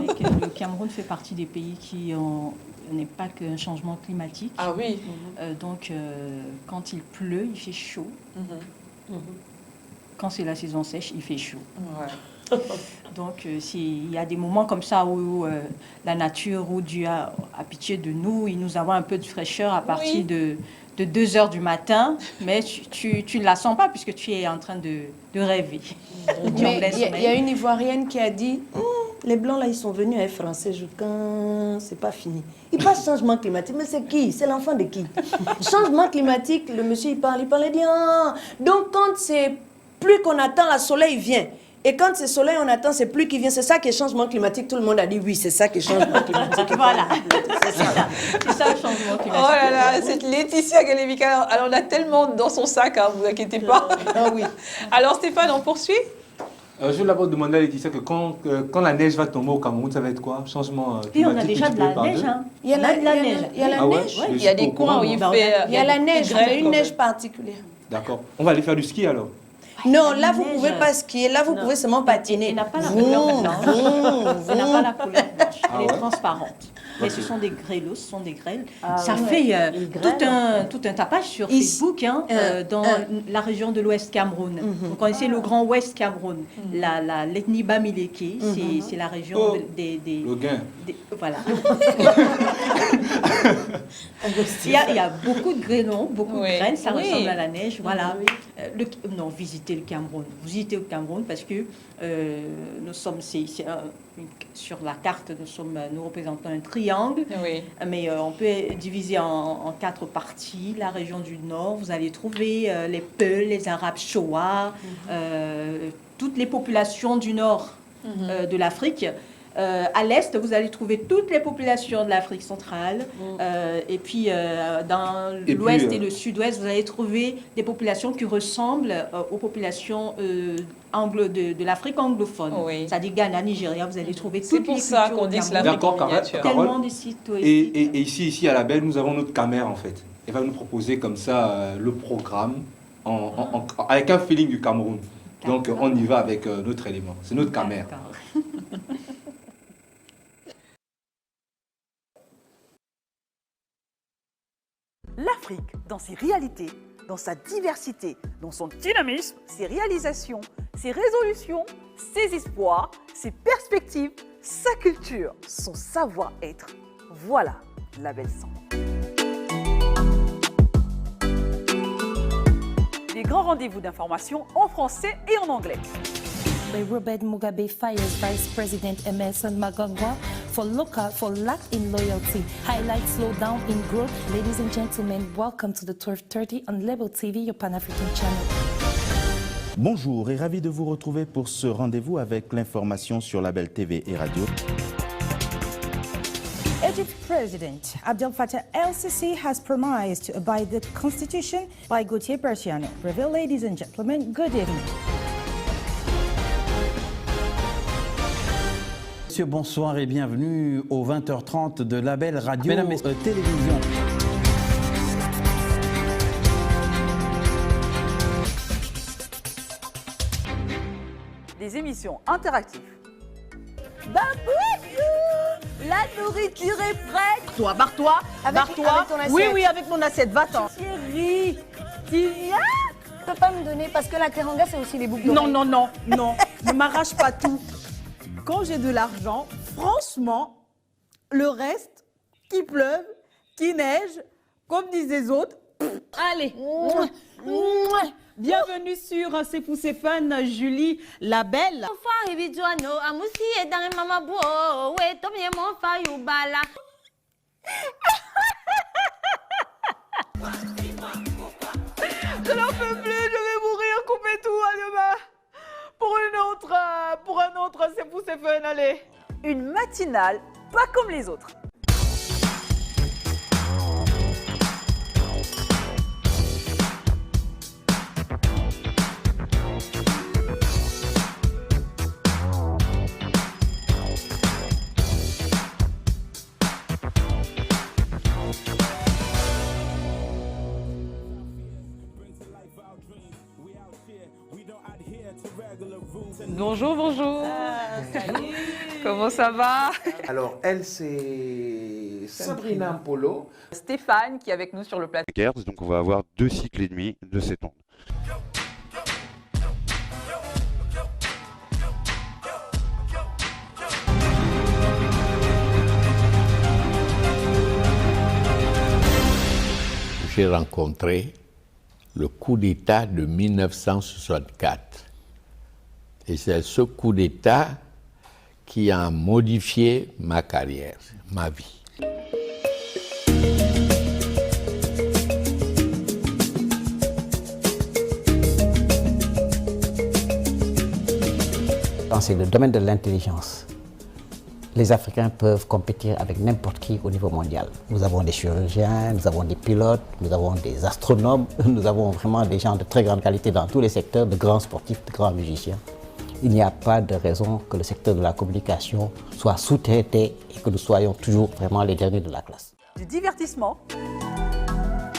[SPEAKER 6] Le Cameroun fait partie des pays qui n'est pas qu'un changement climatique.
[SPEAKER 1] Ah oui.
[SPEAKER 6] Donc, quand il pleut, il fait chaud. Quand c'est la saison sèche, il fait chaud.
[SPEAKER 1] Ouais.
[SPEAKER 6] Donc, il y a des moments comme ça où la nature, où Dieu a pitié de nous, il nous envoie un peu de fraîcheur à partir de 2 heures du matin, mais tu ne la sens pas puisque tu es en train de rêver.
[SPEAKER 5] Mais il y a une Ivoirienne qui a dit
[SPEAKER 19] les Blancs, là, ils sont venus avec Français, c'est pas fini. Il parle changement climatique, mais c'est qui? C'est l'enfant de qui? Changement climatique, le monsieur, il parle, il dit, ah, donc quand c'est pluie qu'on attend, le soleil vient. Et quand c'est soleil, on attend, c'est pluie qui vient. C'est ça qui est changement climatique. Tout le monde a dit oui, c'est ça qui est changement climatique.
[SPEAKER 6] Voilà. C'est ça le changement climatique.
[SPEAKER 1] Oh là là, cette Laetitia Galévica, elle en a tellement dans son sac, hein, vous inquiétez pas.
[SPEAKER 19] Ah oui.
[SPEAKER 1] Alors Stéphane, on poursuit?
[SPEAKER 4] Je vais d'abord demander à Laetitia que quand la neige va tomber au Cameroun, ça va être quoi? Changement
[SPEAKER 6] Et on a
[SPEAKER 4] climatique
[SPEAKER 6] déjà de la neige. Hein.
[SPEAKER 5] Il y a la neige.
[SPEAKER 6] Il y a la
[SPEAKER 4] Ah ouais?
[SPEAKER 6] neige.
[SPEAKER 4] Mais
[SPEAKER 1] Il y a
[SPEAKER 4] je suis
[SPEAKER 1] des
[SPEAKER 4] pas au
[SPEAKER 1] coins où
[SPEAKER 4] courant,
[SPEAKER 1] il
[SPEAKER 4] moi.
[SPEAKER 1] fait...
[SPEAKER 5] Il y a la neige,
[SPEAKER 1] grêle,
[SPEAKER 5] mais une
[SPEAKER 1] quand
[SPEAKER 5] neige
[SPEAKER 1] même.
[SPEAKER 5] particulière.
[SPEAKER 4] D'accord. On va aller faire du ski alors.
[SPEAKER 5] Non, là, vous ne pouvez pas skier. Là, vous pouvez seulement patiner.
[SPEAKER 6] Elle n'a pas la couleur blanche. Elle n'a pas la couleur blanche.
[SPEAKER 4] Ah
[SPEAKER 6] Elle est
[SPEAKER 4] ouais?
[SPEAKER 6] transparente. Mais
[SPEAKER 4] Ok.
[SPEAKER 6] ce sont des grêlos, ce sont des grêles.
[SPEAKER 2] Ah
[SPEAKER 6] ça
[SPEAKER 2] ouais.
[SPEAKER 6] fait
[SPEAKER 2] Ils grêlent.
[SPEAKER 6] tout un tapage sur
[SPEAKER 5] Ici.
[SPEAKER 6] Facebook dans la région de l'Ouest Cameroun. Vous connaissez le Grand Ouest Cameroun, l'ethnie Bamileke, c'est la région
[SPEAKER 4] Oh.
[SPEAKER 6] des
[SPEAKER 4] Le gain.
[SPEAKER 6] voilà. il y a beaucoup de grêlons, beaucoup
[SPEAKER 1] Oui.
[SPEAKER 6] de graines, ça
[SPEAKER 1] Oui.
[SPEAKER 6] ressemble à la neige. Voilà. Non, visitez le Cameroun. Visitez le Cameroun parce que nous sommes, c'est sur la carte, nous représentons un triangle, mais on peut diviser en 4 parties. La région du Nord, vous allez trouver les Peuls, les Arabes Shoa, toutes les populations du Nord de l'Afrique. À l'Est, vous allez trouver toutes les populations de l'Afrique centrale. Et puis, dans l'Ouest et le Sud-Ouest, vous allez trouver des populations qui ressemblent aux populations de l'Afrique anglophone. C'est-à-dire Ghana, Nigeria, vous allez trouver toutes les cultures.
[SPEAKER 1] C'est pour ça qu'on dit que l'Afrique en miniature.
[SPEAKER 6] Tellement de sites touristiques.
[SPEAKER 4] Et ici à la Belle, nous avons notre caméra en fait. Elle va nous proposer comme ça le programme avec un feeling du Cameroun. Donc on y va avec notre élément. C'est notre caméra.
[SPEAKER 20] L'Afrique, dans ses réalités, dans sa diversité, dans son dynamisme, ses réalisations, ses résolutions, ses espoirs, ses perspectives, sa culture, son savoir-être. Voilà Label 100. Des grands rendez-vous d'information en français et en anglais.
[SPEAKER 7] Robert Mugabe fires Vice President Emerson Mnangagwa for lack in loyalty. Highlights slowdown in growth. Ladies and gentlemen, welcome to the 12:30 on Label TV, your Pan-African channel.
[SPEAKER 21] Bonjour et ravi de vous retrouver pour ce rendez-vous avec l'information sur Label TV et radio.
[SPEAKER 22] Egypt President Abdel Fattah el-Sisi has promised to abide the constitution by Gauthier Persiane. Reveal, ladies and gentlemen, good evening.
[SPEAKER 23] Monsieur, bonsoir et bienvenue au 20h30 de Label Radio Télévision.
[SPEAKER 20] Des émissions interactives.
[SPEAKER 12] La nourriture est prête.
[SPEAKER 20] Toi, barre-toi, barre-toi.
[SPEAKER 12] Avec ton assiette.
[SPEAKER 20] Oui, oui, avec mon assiette, va-t'en.
[SPEAKER 12] Chérie, tu viens? Tu peux pas me donner parce que la teranga, c'est aussi les boucles d'oreilles.
[SPEAKER 20] Non, ne m'arrache pas tout. Quand j'ai de l'argent, franchement, le reste, qu'il pleuve, qu'il neige, comme disent les autres, allez. Bienvenue sur C'est pour ses fans, Julie la Belle. Je n'en peux plus, je vais mourir, coupez tout, à demain. Pour un autre, C'est pour ses fans, allez. Une matinale, pas comme les autres.
[SPEAKER 1] Bonjour, bonjour.
[SPEAKER 14] Salut.
[SPEAKER 1] Comment ça va?
[SPEAKER 14] Alors, elle, c'est Sabrina Mpolo.
[SPEAKER 1] Stéphane qui est avec nous sur le plateau.
[SPEAKER 24] Donc on va avoir 2 cycles et demi de cette onde.
[SPEAKER 25] J'ai rencontré le coup d'État de 1964. Et c'est ce coup d'État qui a modifié ma carrière, ma vie.
[SPEAKER 15] C'est le domaine de l'intelligence. Les Africains peuvent compétir avec n'importe qui au niveau mondial. Nous avons des chirurgiens, nous avons des pilotes, nous avons des astronomes, nous avons vraiment des gens de très grande qualité dans tous les secteurs, de grands sportifs, de grands musiciens. Il n'y a pas de raison que le secteur de la communication soit sous-traité et que nous soyons toujours vraiment les derniers de la classe.
[SPEAKER 20] Du divertissement,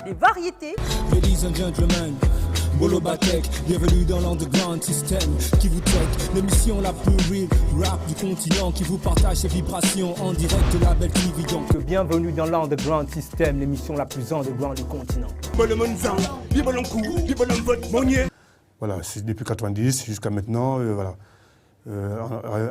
[SPEAKER 20] des variétés.
[SPEAKER 11] Ladies and gentlemen, Bolo Batek, bienvenue dans l'underground system qui vous traite. L'émission la plus real, rap du continent qui vous partage ses vibrations en direct de la Belle TV. Donc bienvenue dans l'underground system, l'émission la plus underground du continent.
[SPEAKER 26] Voilà, c'est depuis 90 jusqu'à maintenant, voilà.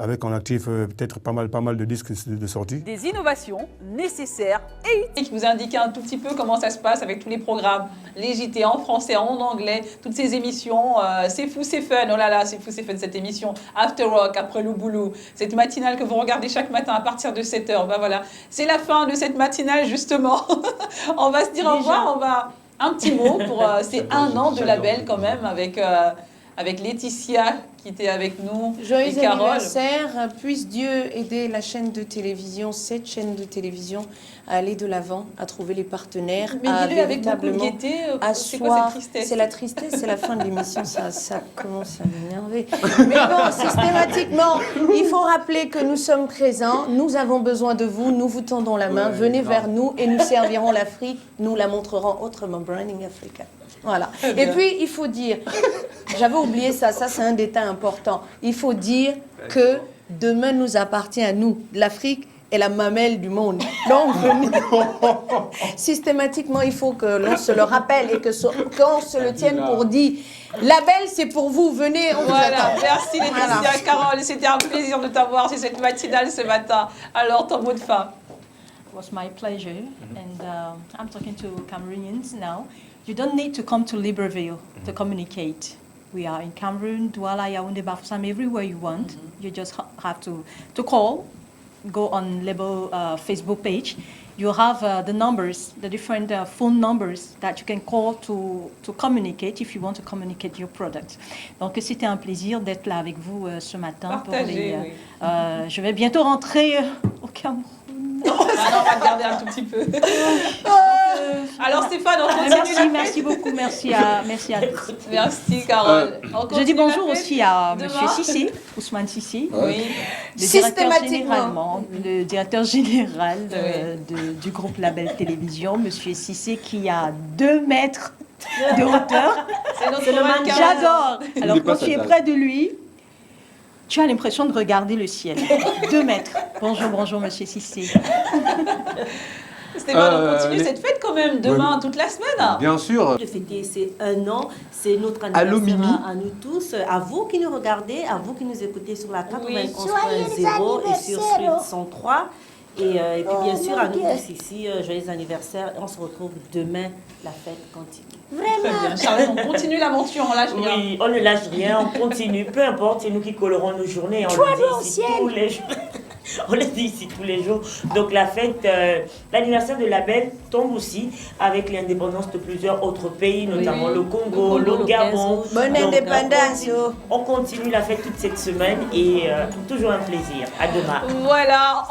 [SPEAKER 8] avec en actif peut-être pas mal de disques de sortie.
[SPEAKER 20] Des innovations nécessaires et utiles.
[SPEAKER 1] Je vous ai indiqué un tout petit peu comment ça se passe avec tous les programmes, les JT en français, en anglais, toutes ces émissions. C'est fou, c'est fun. Oh là là, c'est fou, c'est fun cette émission. After Rock, après le boulot. Cette matinale que vous regardez chaque matin à partir de 7h. Ben voilà, c'est la fin de cette matinale justement. On va se dire au revoir. Un petit mot pour ces 1 an de label quand même avec Laetitia qui était avec nous.
[SPEAKER 5] Joyeux
[SPEAKER 1] et Carole.
[SPEAKER 5] anniversaire, puisse Dieu aider la chaîne de télévision, cette chaîne de télévision, à aller de l'avant, à trouver les partenaires,
[SPEAKER 1] Mais
[SPEAKER 5] à
[SPEAKER 1] dis-le avec beaucoup de
[SPEAKER 5] véritablement
[SPEAKER 1] gaieté, c'est quoi
[SPEAKER 5] asseoir.
[SPEAKER 1] cette tristesse?
[SPEAKER 5] C'est la tristesse, c'est la fin de l'émission, ça commence à m'énerver. Mais bon, systématiquement, il faut rappeler que nous sommes présents, nous avons besoin de vous, nous vous tendons la main, venez vers nous et nous servirons l'Afrique, nous la montrerons autrement. Branding Africa. Voilà. Et puis, il faut dire, j'avais oublié ça c'est un détail important. Il faut dire que demain nous appartient à nous. L'Afrique est la mamelle du monde. Donc, systématiquement, il faut que l'on se le rappelle et qu'on se le tienne pour dit. Label, c'est pour vous. Venez, on vous attend.
[SPEAKER 1] Merci Laetitia, Carole. C'était un plaisir de t'avoir sur cette matinale ce matin. Alors, ton mot de fin.
[SPEAKER 6] It was my pleasure, and I'm talking to Cameroonians now. You don't need to come to Libreville to communicate. We are in Cameroon, Douala, Yaoundé, Bafoussam, everywhere you want. You just have to call, go on Label Facebook page. You have the numbers, the different phone numbers that you can call to communicate if you want to communicate your product. Donc c'était un plaisir d'être là avec vous ce matin.
[SPEAKER 1] Partagez, oui.
[SPEAKER 6] Je vais bientôt rentrer au Cameroun.
[SPEAKER 1] Ah non, on va te garder un tout petit peu. Alors Stéphane, on continue.
[SPEAKER 6] Merci beaucoup, merci à tous.
[SPEAKER 1] Merci Carole.
[SPEAKER 6] Je dis bonjour aussi à Monsieur Cissé, Ousmane Cissé, le directeur général du groupe Label Télévision, Monsieur Cissé qui a 2 mètres de hauteur.
[SPEAKER 1] C'est notre mannequin.
[SPEAKER 6] J'adore. Alors quand tu es près de lui, tu as l'impression de regarder le ciel. 2 mètres. Bonjour, Monsieur Cissé.
[SPEAKER 1] Stéphane, on continue cette fête quand même, demain, toute la semaine.
[SPEAKER 4] Bien sûr.
[SPEAKER 2] De fêter ces 1 an, c'est notre anniversaire à nous tous, à vous qui nous regardez, à vous qui nous écoutez sur la 91.0 et sur Sud 103. Et puis bien sûr, à nous tous ici, joyeux anniversaire. On se retrouve demain, la fête continue.
[SPEAKER 1] Vraiment. Très bien. Charlotte, on continue l'aventure, on lâche rien.
[SPEAKER 3] Oui, on ne lâche rien, on continue. Peu importe, c'est nous qui collerons nos journées. On le dit ici tous les jours. On le dit ici tous les jours. Donc la fête, l'anniversaire de Label tombe aussi avec l'indépendance de plusieurs autres pays, notamment le Congo, le Gabon.
[SPEAKER 5] Bonne indépendance.
[SPEAKER 3] On continue la fête toute cette semaine et toujours un plaisir. À demain.
[SPEAKER 1] Voilà.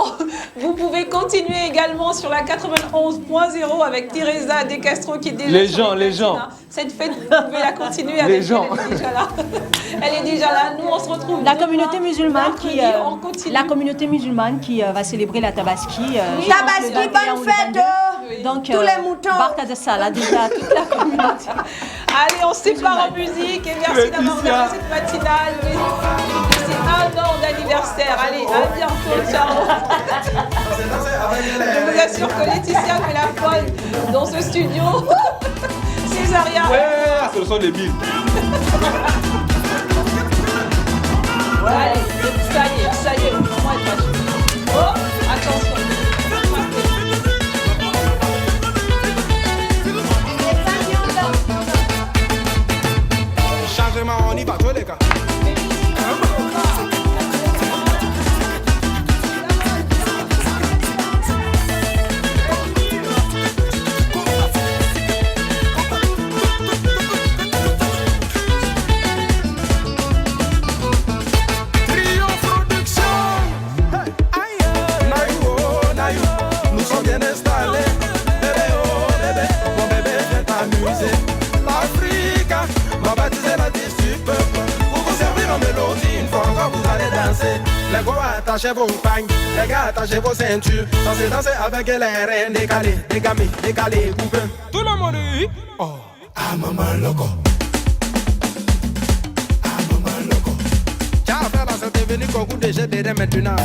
[SPEAKER 1] Vous pouvez continuer également sur la 91.0 avec Teresa De Castro qui est déjà
[SPEAKER 4] les gens.
[SPEAKER 1] Cette fête, vous pouvez la continuer avec
[SPEAKER 4] les gens.
[SPEAKER 1] Elle est déjà là. Elle est déjà là. Nous, on se retrouve.
[SPEAKER 6] La communauté musulmane qui va célébrer la Tabaski.
[SPEAKER 5] Tabaski, bonne fête.
[SPEAKER 6] Donc,
[SPEAKER 5] tous les moutons.
[SPEAKER 6] Barca de Salah, déjà, toute la communauté.
[SPEAKER 1] Allez, on se sépare en musique et merci d'avoir regardé cette matinale. C'est 1 an d'anniversaire. Allez, à bientôt. Ciao. Je vous assure que Laetitia fait la folle dans ce studio. Césaria.
[SPEAKER 4] Ouais, ce sont des billes.
[SPEAKER 1] Allez, ça y est, le moment est passé. Oh, attention.
[SPEAKER 11] Changement, on y va, tous les gars. Les gars, attachez vos pagnes, les gars, attachez vos ceintures. Dansez avec les reines décalées, décalées, coupées. Tout le monde dit, oh, ah maman loco. Ah maman loco. Tiens, frère, dans cette venue qu'on coûte déjà des maintenant.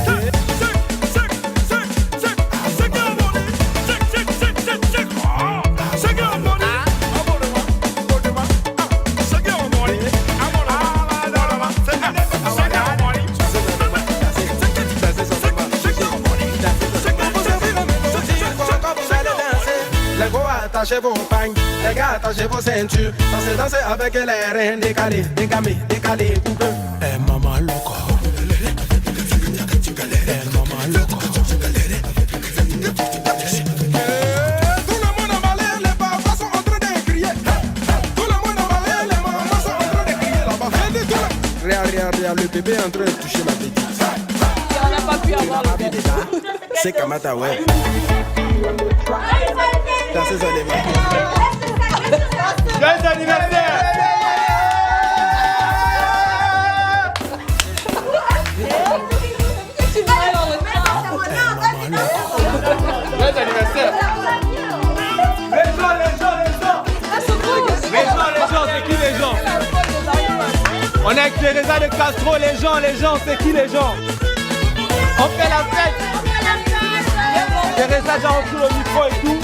[SPEAKER 9] attachez vos pagnes, les gars, attachez vos ceintures. Dansez, dansez avec les reins décalés, décalés, décalés, poupées. Eh, maman loco. Eh, maman loco. Regarde, le bébé est en train de toucher ma petite.
[SPEAKER 1] On n'a pas pu avoir le bébé.
[SPEAKER 9] C'est Kamata, ouais. Dansez sur les mains.
[SPEAKER 10] Joyeux anniversaire! Joyeux anniversaire! Les gens, c'est qui les gens? On est avec Teresa de Castro, les gens, c'est qui les gens? On fait la fête. Teresa déjà repris le micro et tout.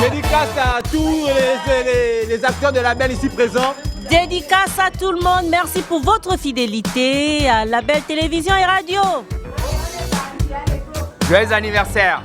[SPEAKER 10] Dédicace à tous les acteurs de Label ici présents.
[SPEAKER 17] Dédicace à tout le monde. Merci pour votre fidélité à Label Télévision et Radio.
[SPEAKER 10] Joyeux anniversaire.